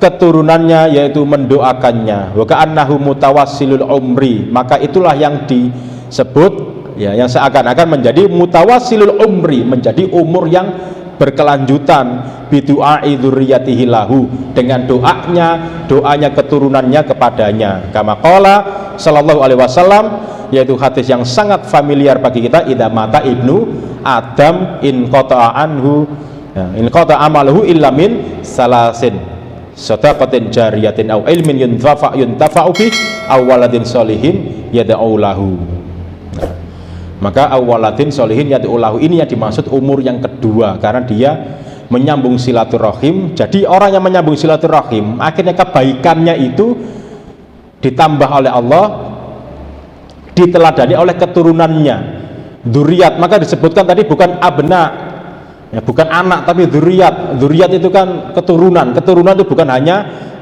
Speaker 1: keturunannya yaitu mendoakannya. Wa ka'annahu mutawassilul umri, maka itulah yang disebut ya, yang seakan-akan menjadi mutawassilul umri, menjadi umur yang berkelanjutan, bidu'ai dzurriyyatihi lahu, dengan doanya keturunannya kepadanya. Kama qala sallallahu alaihi wasallam, yaitu hadis yang sangat familiar bagi kita, idza mata ibnu adam in qata'a anhu in qata'a amaluhu illa min salasin, shadaqatin jariyatin aw ilmin yuntafa'u bih aw waladin sholihin yad'u lahu. Maka awaladin sholihin yad'u lahu ini yang dimaksud umur yang kedua, karena dia menyambung silaturahim. Jadi orang yang menyambung silaturahim, akhirnya kebaikannya itu ditambah oleh Allah, diteladani oleh keturunannya, dzurriyat. Maka disebutkan tadi bukan abna ya, bukan anak, tapi dzurriyat. Dzurriyat itu kan keturunan. Keturunan itu bukan hanya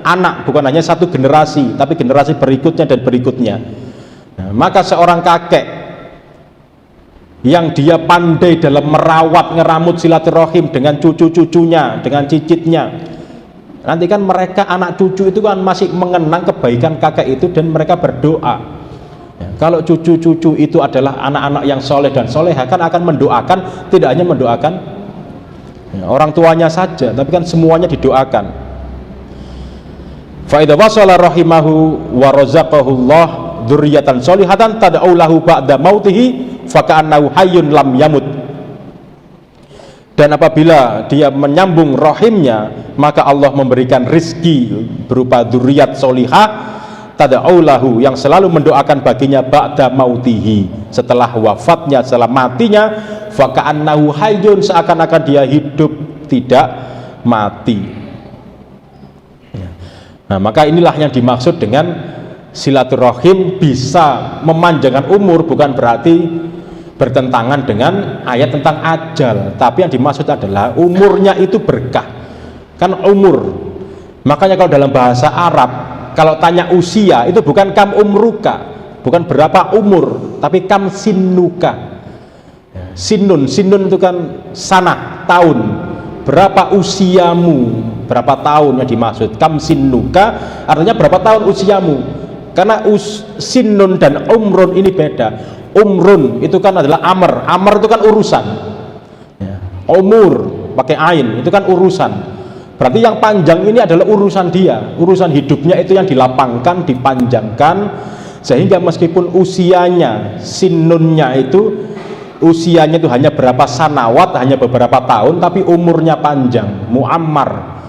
Speaker 1: anak, bukan hanya satu generasi, tapi generasi berikutnya dan berikutnya. Nah, maka seorang kakek yang dia pandai dalam merawat, ngeramut silaturahim dengan cucu-cucunya, dengan cicitnya, nanti kan mereka anak cucu itu kan masih mengenang kebaikan kakek itu, dan mereka berdoa ya, kalau cucu-cucu itu adalah anak-anak yang soleh dan soleha, kan akan mendoakan, tidak hanya mendoakan ya, orang tuanya saja, tapi kan semuanya didoakan. Fa idza wasala rahimahu wa razaqahullah dzurriyyatan sholihatan tad'u lahu ba'da mautihi faka'annahu hayyun lam yamut. Dan apabila dia menyambung rahimnya, maka Allah memberikan rizki berupa dzurriyyat sholihah tad'u lahu, yang selalu mendoakan baginya ba'da mautihi, setelah wafatnya, setelah matinya, faka'annahu hayyun, seakan-akan dia hidup tidak mati. Nah, maka inilah yang dimaksud dengan silaturahim bisa memanjangkan umur, bukan berarti bertentangan dengan ayat tentang ajal, tapi yang dimaksud adalah umurnya itu berkah. Kan umur, makanya kalau dalam bahasa Arab kalau tanya usia itu bukan kam umruka, bukan berapa umur, tapi kam sinuka. Sinun itu kan sanah, tahun. Berapa usiamu, berapa tahun yang dimaksud. Kam sinuka artinya berapa tahun usiamu, karena sinun dan umrun ini beda. Umrun itu kan adalah amr itu kan urusan ya. Umur pakai ain itu kan urusan, berarti yang panjang ini adalah urusan dia, urusan hidupnya itu yang dilapangkan, dipanjangkan, sehingga meskipun usianya, sinunnya itu usianya itu hanya berapa sanawat, hanya beberapa tahun, tapi umurnya panjang, muammar,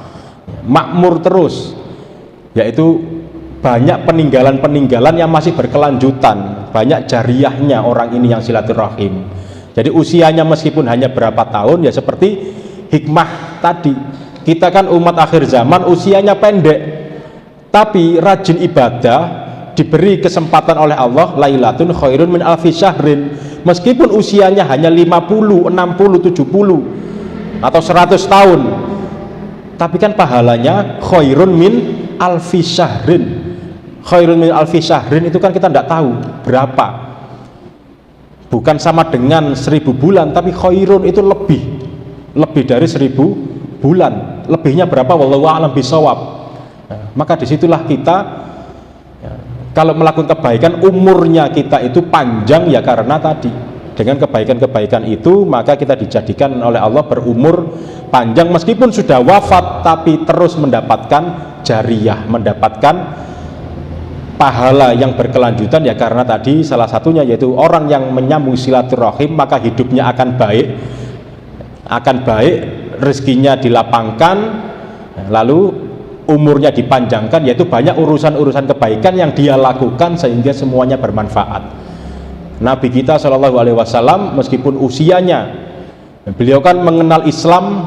Speaker 1: makmur terus, yaitu banyak peninggalan-peninggalan yang masih berkelanjutan, banyak jariyahnya orang ini yang silaturahim. Jadi usianya meskipun hanya berapa tahun, ya seperti hikmah tadi, kita kan umat akhir zaman usianya pendek, tapi rajin ibadah, diberi kesempatan oleh Allah, lailatun khairun min alfi syahrin. Meskipun usianya hanya 50, 60, 70 atau 100 tahun, tapi kan pahalanya khairun min alfi syahrin. Khairun min alfi syahrin itu kan kita tidak tahu berapa, bukan sama dengan 1000 bulan, tapi khairun itu lebih dari 1000 bulan. Lebihnya berapa? Wallahu a'lam bishawab. Nah, maka disitulah kita ya, kalau melakukan kebaikan, umurnya kita itu panjang ya karena tadi, dengan kebaikan-kebaikan itu maka kita dijadikan oleh Allah berumur panjang, meskipun sudah wafat tapi terus mendapatkan jariyah, mendapatkan pahala yang berkelanjutan ya, karena tadi salah satunya yaitu orang yang menyambung silaturahim, maka hidupnya akan baik, rezekinya dilapangkan, lalu umurnya dipanjangkan, yaitu banyak urusan-urusan kebaikan yang dia lakukan sehingga semuanya bermanfaat. Nabi kita Shallallahu Alaihi Wasallam meskipun usianya, beliau kan mengenal Islam,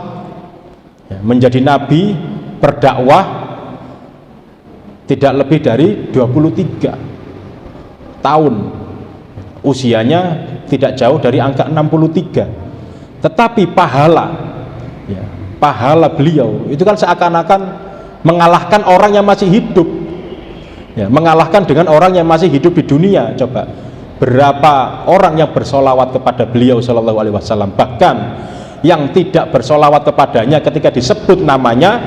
Speaker 1: menjadi nabi, berdakwah tidak lebih dari 23 tahun, usianya tidak jauh dari angka 63, tetapi pahala beliau itu kan seakan-akan mengalahkan orang yang masih hidup, ya, mengalahkan dengan orang yang masih hidup di dunia. Coba berapa orang yang bersolawat kepada beliau Shallallahu Alaihi Wasallam, bahkan yang tidak bersolawat kepadanya ketika disebut namanya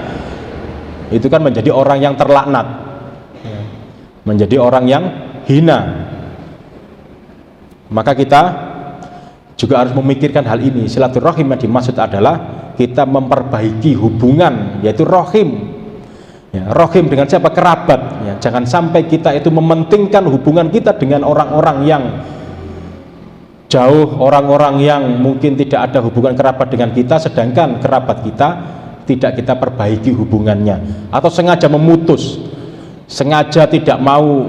Speaker 1: itu kan menjadi orang yang terlaknat, menjadi orang yang hina. Maka kita juga harus memikirkan hal ini. Silaturahim yang dimaksud adalah kita memperbaiki hubungan, yaitu rahim, ya, rahim dengan siapa? Kerabat, ya. Jangan sampai kita itu mementingkan hubungan kita dengan orang-orang yang jauh, orang-orang yang mungkin tidak ada hubungan kerabat dengan kita, sedangkan kerabat kita tidak kita perbaiki hubungannya, atau sengaja memutus, sengaja tidak mau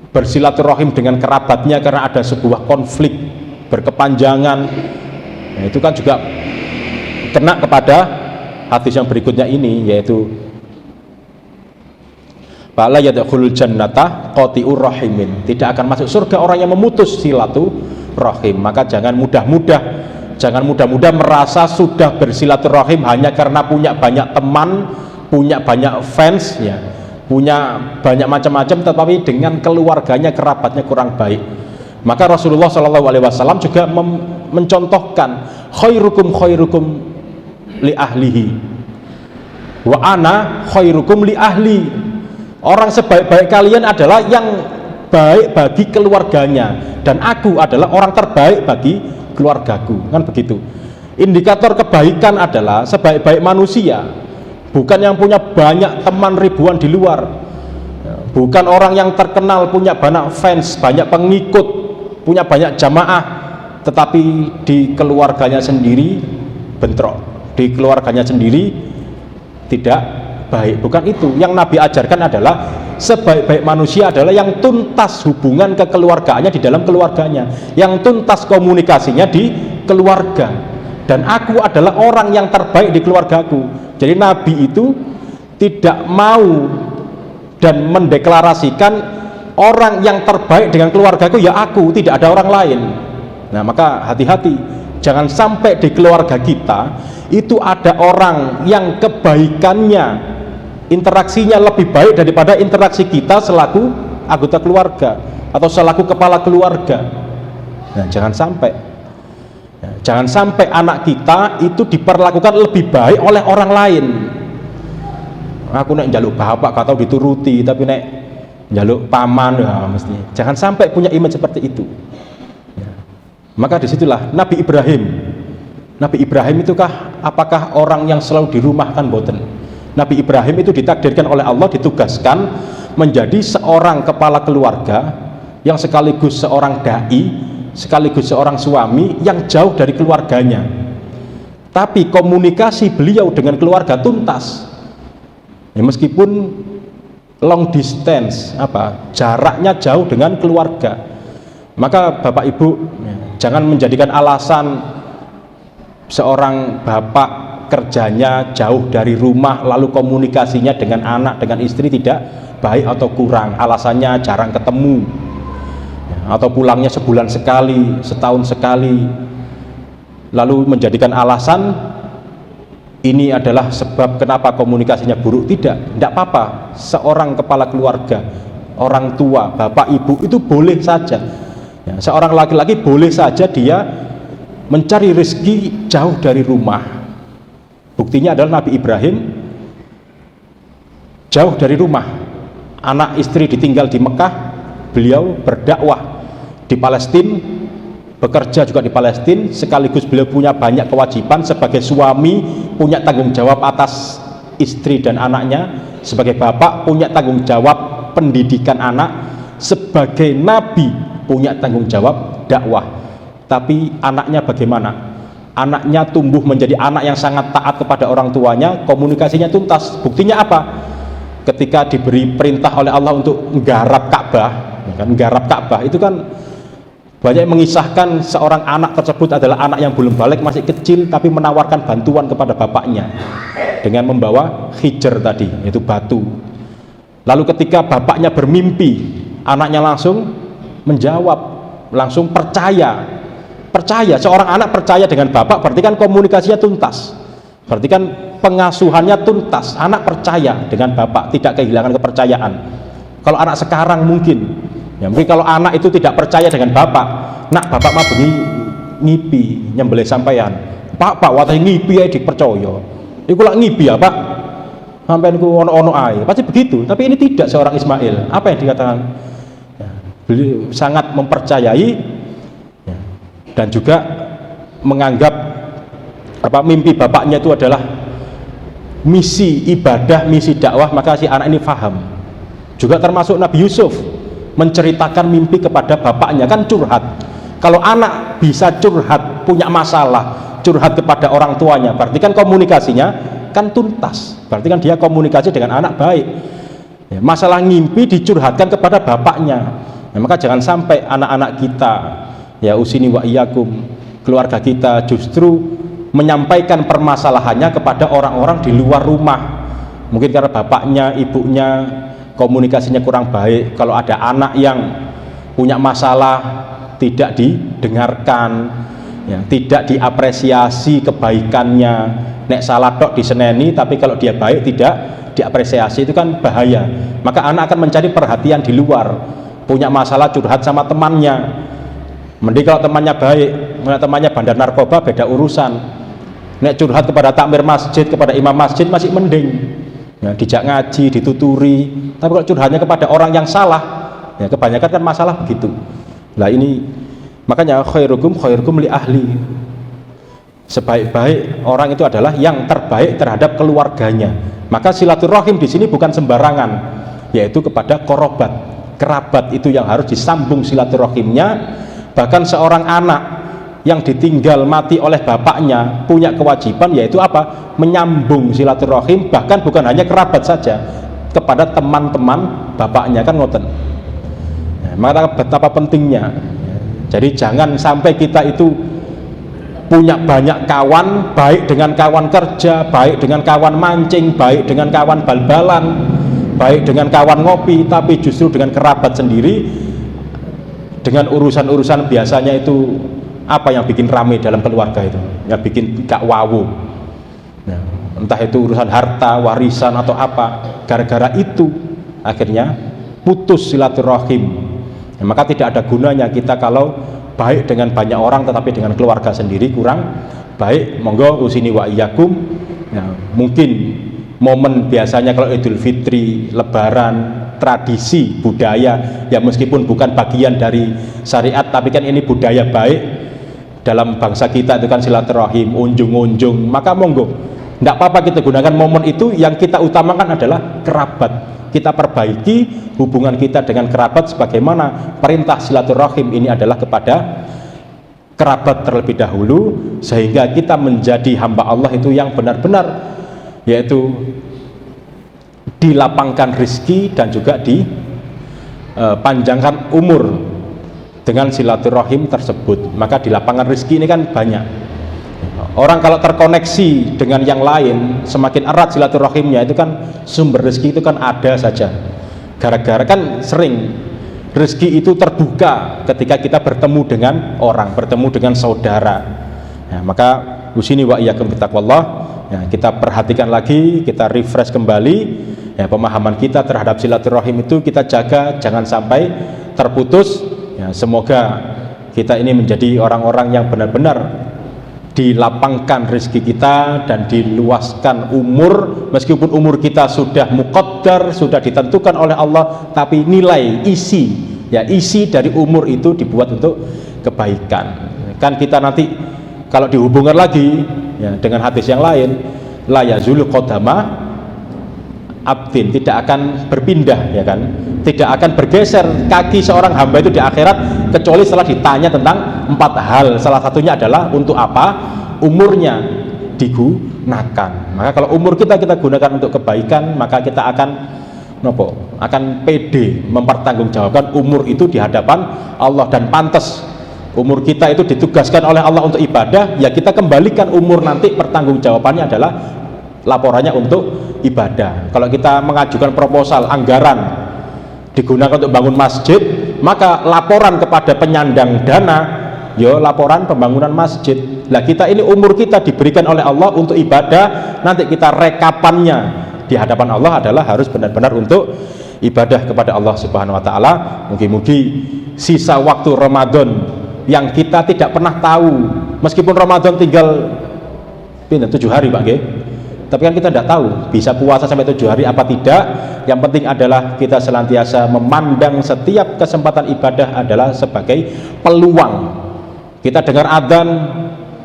Speaker 1: bersilaturahim dengan kerabatnya karena ada sebuah konflik berkepanjangan. Nah, itu kan juga kena kepada hadis yang berikutnya ini, yaitu fala yadkhulul jannata qati'ur rahimin, tidak akan masuk surga orang yang memutus silaturahim. Maka jangan mudah-mudah merasa sudah bersilaturahim hanya karena punya banyak teman, punya banyak fans, ya, punya banyak macam-macam, tetapi dengan keluarganya, kerabatnya kurang baik. Maka Rasulullah SAW juga mencontohkan khairukum li ahlihi wa ana khairukum li ahli. Orang sebaik-baik kalian adalah yang baik bagi keluarganya, dan aku adalah orang terbaik bagi keluargaku. Kan begitu. Indikator kebaikan adalah sebaik-baik manusia bukan yang punya banyak teman ribuan di luar, bukan orang yang terkenal, punya banyak fans, banyak pengikut, punya banyak jamaah, tetapi di keluarganya sendiri bentrok, di keluarganya sendiri tidak baik. Bukan itu yang Nabi ajarkan. Adalah sebaik-baik manusia adalah yang tuntas hubungan kekeluargaannya di dalam keluarganya, yang tuntas komunikasinya di keluarga, dan aku adalah orang yang terbaik di keluargaku. Jadi Nabi itu tidak mau dan mendeklarasikan orang yang terbaik dengan keluargaku ya aku, tidak ada orang lain. Nah, maka hati-hati, jangan sampai di keluarga kita itu ada orang yang kebaikannya, interaksinya lebih baik daripada interaksi kita selaku anggota keluarga atau selaku kepala keluarga. Nah, jangan sampai anak kita itu diperlakukan lebih baik oleh orang lain. Aku nek njaluk bapak gak tau dituruti, tapi nek njaluk paman ya mesti. Jangan sampai punya image seperti itu. Maka disitulah Nabi Ibrahim itukah apakah orang yang selalu di rumah? Kan boten. Nabi Ibrahim itu ditakdirkan oleh Allah, ditugaskan menjadi seorang kepala keluarga yang sekaligus seorang dai, sekaligus seorang suami yang jauh dari keluarganya. Tapi komunikasi beliau dengan keluarga tuntas. Ya, meskipun long distance, jaraknya jauh dengan keluarga. Maka Bapak Ibu, jangan menjadikan alasan seorang bapak kerjanya jauh dari rumah lalu komunikasinya dengan anak, dengan istri tidak baik atau kurang, alasannya jarang ketemu, atau pulangnya sebulan sekali, setahun sekali, lalu menjadikan alasan ini adalah sebab kenapa komunikasinya buruk. Tidak apa-apa. Seorang kepala keluarga, orang tua, bapak ibu itu boleh saja, ya, seorang laki-laki boleh saja dia mencari rezeki jauh dari rumah. Buktinya adalah Nabi Ibrahim jauh dari rumah, anak istri ditinggal di Mekah, beliau berdakwah di Palestina, bekerja juga di Palestina, sekaligus beliau punya banyak kewajiban sebagai suami, punya tanggung jawab atas istri dan anaknya, sebagai bapak punya tanggung jawab pendidikan anak, sebagai nabi punya tanggung jawab dakwah. Tapi anaknya bagaimana? Anaknya tumbuh menjadi anak yang sangat taat kepada orang tuanya, komunikasinya tuntas. Buktinya apa? Ketika diberi perintah oleh Allah untuk menggarap Ka'bah, menggarap Ka'bah itu kan banyak yang mengisahkan seorang anak tersebut adalah anak yang belum balik, masih kecil, tapi menawarkan bantuan kepada bapaknya dengan membawa hijr tadi, yaitu batu. Lalu ketika bapaknya bermimpi, anaknya langsung menjawab, langsung percaya. Seorang anak percaya dengan bapak, berarti kan komunikasinya tuntas. Berarti kan pengasuhannya tuntas, anak percaya dengan bapak, tidak kehilangan kepercayaan. Kalau anak sekarang mungkin, ya mungkin kalau anak itu tidak percaya dengan bapak, nak bapak mah bengi ngipi nyembelih sampean, pak watai ngipi aja dipercaya, iku lak ngipi ya pak, sampean iku ono ae, pasti begitu. Tapi ini tidak seorang Ismail. Apa yang dikatakan? Ya, beliau sangat mempercayai, ya, dan juga menganggap mimpi bapaknya itu adalah misi ibadah, misi dakwah. Maka si anak ini faham. Juga termasuk Nabi Yusuf menceritakan mimpi kepada bapaknya, kan curhat. Kalau anak bisa curhat, punya masalah, curhat kepada orang tuanya, berarti kan komunikasinya kan tuntas, berarti kan dia komunikasi dengan anak baik. Ya, masalah ngimpi dicurhatkan kepada bapaknya. Ya, maka jangan sampai anak-anak kita, ya usini wa iyyakum, keluarga kita justru menyampaikan permasalahannya kepada orang-orang di luar rumah. Mungkin karena bapaknya, ibunya komunikasinya kurang baik. Kalau ada anak yang punya masalah tidak didengarkan, ya, tidak diapresiasi kebaikannya. Nek salah tok diseneni, tapi kalau dia baik tidak diapresiasi, itu kan bahaya. Maka anak akan mencari perhatian di luar. Punya masalah curhat sama temannya. Mending kalau temannya baik, temannya bandar narkoba beda urusan. Nek curhat kepada takmir masjid, kepada imam masjid masih mending. Ya, dijak ngaji, dituturi. Tapi kalau curhatnya kepada orang yang salah, ya kebanyakan kan masalah begitu. Nah ini makanya khairukum li ahli. Sebaik-baik orang itu adalah yang terbaik terhadap keluarganya. Maka silaturahim di sini bukan sembarangan, yaitu kepada kerabat itu yang harus disambung silaturahimnya. Bahkan seorang anak yang ditinggal mati oleh bapaknya punya kewajiban, yaitu apa? Menyambung silaturahim, bahkan bukan hanya kerabat saja, kepada teman-teman bapaknya, kan ngoten. Nah, maka betapa pentingnya. Jadi jangan sampai kita itu punya banyak kawan, baik dengan kawan kerja, baik dengan kawan mancing, baik dengan kawan bal-balan, baik dengan kawan ngopi, tapi justru dengan kerabat sendiri, dengan urusan-urusan biasanya itu apa yang bikin rame dalam keluarga itu, yang bikin gak wawu. Nah, entah itu urusan harta, warisan atau apa, gara-gara itu akhirnya putus silaturahim. Nah, maka tidak ada gunanya kita kalau baik dengan banyak orang tetapi dengan keluarga sendiri kurang baik. Monggo usini wa iyyakum. Nah, mungkin momen biasanya kalau Idul Fitri, Lebaran, tradisi, budaya, ya meskipun bukan bagian dari syariat, tapi kan ini budaya baik dalam bangsa kita, itu kan silaturahim, unjung-unjung. Maka monggo, tidak apa-apa kita gunakan momen itu. Yang kita utamakan adalah kerabat. Kita perbaiki hubungan kita dengan kerabat sebagaimana perintah silaturahim ini adalah kepada kerabat terlebih dahulu, sehingga kita menjadi hamba Allah itu yang benar-benar, yaitu dilapangkan rezeki dan juga dipanjangkan umur dengan silaturahim tersebut. Maka dilapangkan rezeki ini kan banyak. Orang kalau terkoneksi dengan yang lain, semakin erat silaturahimnya, itu kan sumber rezeki itu kan ada saja. Gara-gara kan sering rezeki itu terbuka ketika kita bertemu dengan orang, bertemu dengan saudara. Nah, maka usini wa iyyakum bittaqwallah. Ya, kita perhatikan lagi, kita refresh kembali, ya, pemahaman kita terhadap silaturahim itu kita jaga, jangan sampai terputus. Ya, semoga kita ini menjadi orang-orang yang benar-benar dilapangkan rezeki kita dan diluaskan umur. Meskipun umur kita sudah muqaddar, sudah ditentukan oleh Allah, tapi nilai isi dari umur itu dibuat untuk kebaikan. Kan kita nanti kalau dihubungkan lagi, ya, dengan hadis yang lain, la yazulu qadama abdin, tidak akan berpindah, ya kan, tidak akan bergeser kaki seorang hamba itu di akhirat kecuali setelah ditanya tentang 4 hal. Salah satunya adalah untuk apa umurnya digunakan. Maka kalau umur kita gunakan untuk kebaikan, maka kita akan pede mempertanggungjawabkan umur itu di hadapan Allah. Dan pantas umur kita itu ditugaskan oleh Allah untuk ibadah, ya kita kembalikan umur nanti pertanggungjawabannya adalah laporannya untuk ibadah. Kalau kita mengajukan proposal anggaran digunakan untuk bangun masjid, maka laporan kepada penyandang dana, yo laporan pembangunan masjid. Lah kita ini umur kita diberikan oleh Allah untuk ibadah, nanti kita rekapannya di hadapan Allah adalah harus benar-benar untuk ibadah kepada Allah Subhanahu wa taala. Mugi-mugi sisa waktu Ramadan yang kita tidak pernah tahu, meskipun Ramadan tinggal 7 hari Pak nggih. Tapi kan kita tidak tahu bisa puasa sampai 7 hari apa tidak. Yang penting adalah kita senantiasa memandang setiap kesempatan ibadah adalah sebagai peluang. Kita dengar adzan,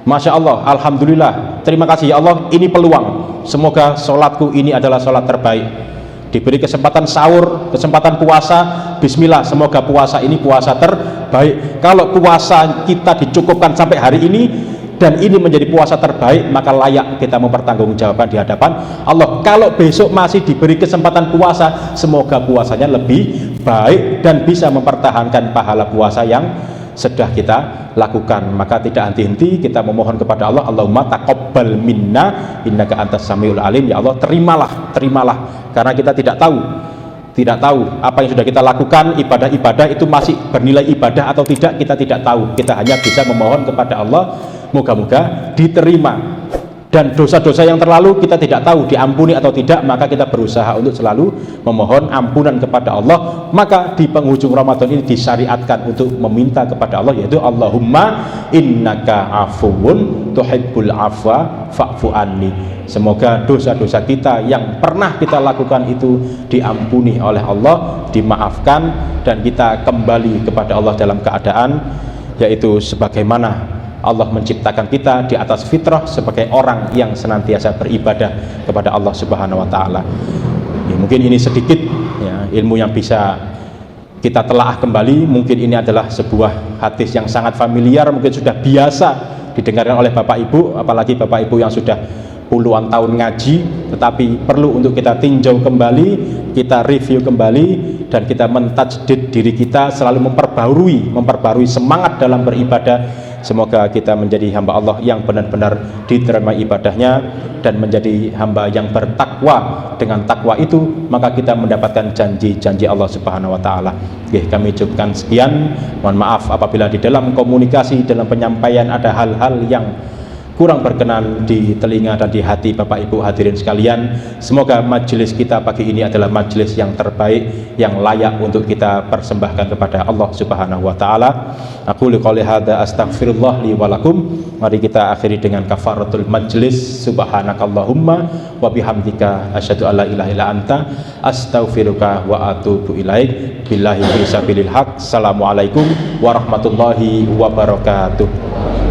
Speaker 1: Masya Allah, Alhamdulillah, terima kasih ya Allah, ini peluang. Semoga sholatku ini adalah sholat terbaik. Diberi kesempatan sahur, kesempatan puasa, bismillah, semoga puasa ini puasa terbaik. Kalau puasa kita dicukupkan sampai hari ini dan ini menjadi puasa terbaik, maka layak kita mempertanggungjawabkan di hadapan Allah. Kalau besok masih diberi kesempatan puasa, semoga puasanya lebih baik dan bisa mempertahankan pahala puasa yang sudah kita lakukan. Maka tidak henti-henti kita memohon kepada Allah, Allahumma taqabbal minna innaka antas samiul alim. Ya Allah, terimalah, karena kita tidak tahu apa yang sudah kita lakukan, ibadah-ibadah itu masih bernilai ibadah atau tidak, kita tidak tahu. Kita hanya bisa memohon kepada Allah, moga-moga diterima. Dan dosa-dosa yang terlalu kita tidak tahu diampuni atau tidak, maka kita berusaha untuk selalu memohon ampunan kepada Allah. Maka di penghujung Ramadan ini disyariatkan untuk meminta kepada Allah, yaitu Allahumma innaka afuwun tuhibbul afwa fa'fu anni. Semoga dosa-dosa kita yang pernah kita lakukan itu diampuni oleh Allah, dimaafkan, dan kita kembali kepada Allah dalam keadaan yaitu sebagaimana Allah menciptakan kita di atas fitrah sebagai orang yang senantiasa beribadah kepada Allah Subhanahu wa taala. Ya, mungkin ini sedikit ya, ilmu yang bisa kita telaah kembali. Mungkin ini adalah sebuah hadis yang sangat familiar, mungkin sudah biasa didengarkan oleh Bapak Ibu, apalagi Bapak Ibu yang sudah puluhan tahun ngaji, tetapi perlu untuk kita tinjau kembali, kita review kembali, dan kita mentajdid diri kita, selalu memperbarui semangat dalam beribadah. Semoga kita menjadi hamba Allah yang benar-benar diterima ibadahnya dan menjadi hamba yang bertakwa. Dengan takwa itu maka kita mendapatkan janji-janji Allah Subhanahu wa taala. Oke, kami cukupkan sekian. Mohon maaf apabila di dalam komunikasi, dalam penyampaian ada hal-hal yang kurang berkenan di telinga dan di hati Bapak Ibu hadirin sekalian. Semoga majelis kita pagi ini adalah majelis yang terbaik, yang layak untuk kita persembahkan kepada Allah Subhanahu wa taala. Aku qouli hadza astaghfirullah li wa lakum. Mari kita akhiri dengan kafaratul majlis. Subhanakallahumma wa bihamdika asyhadu alla ilaha illa anta astaghfiruka wa atubu ilaik. Billahi fi sabilil haq. Assalamualaikum warahmatullahi wabarakatuh.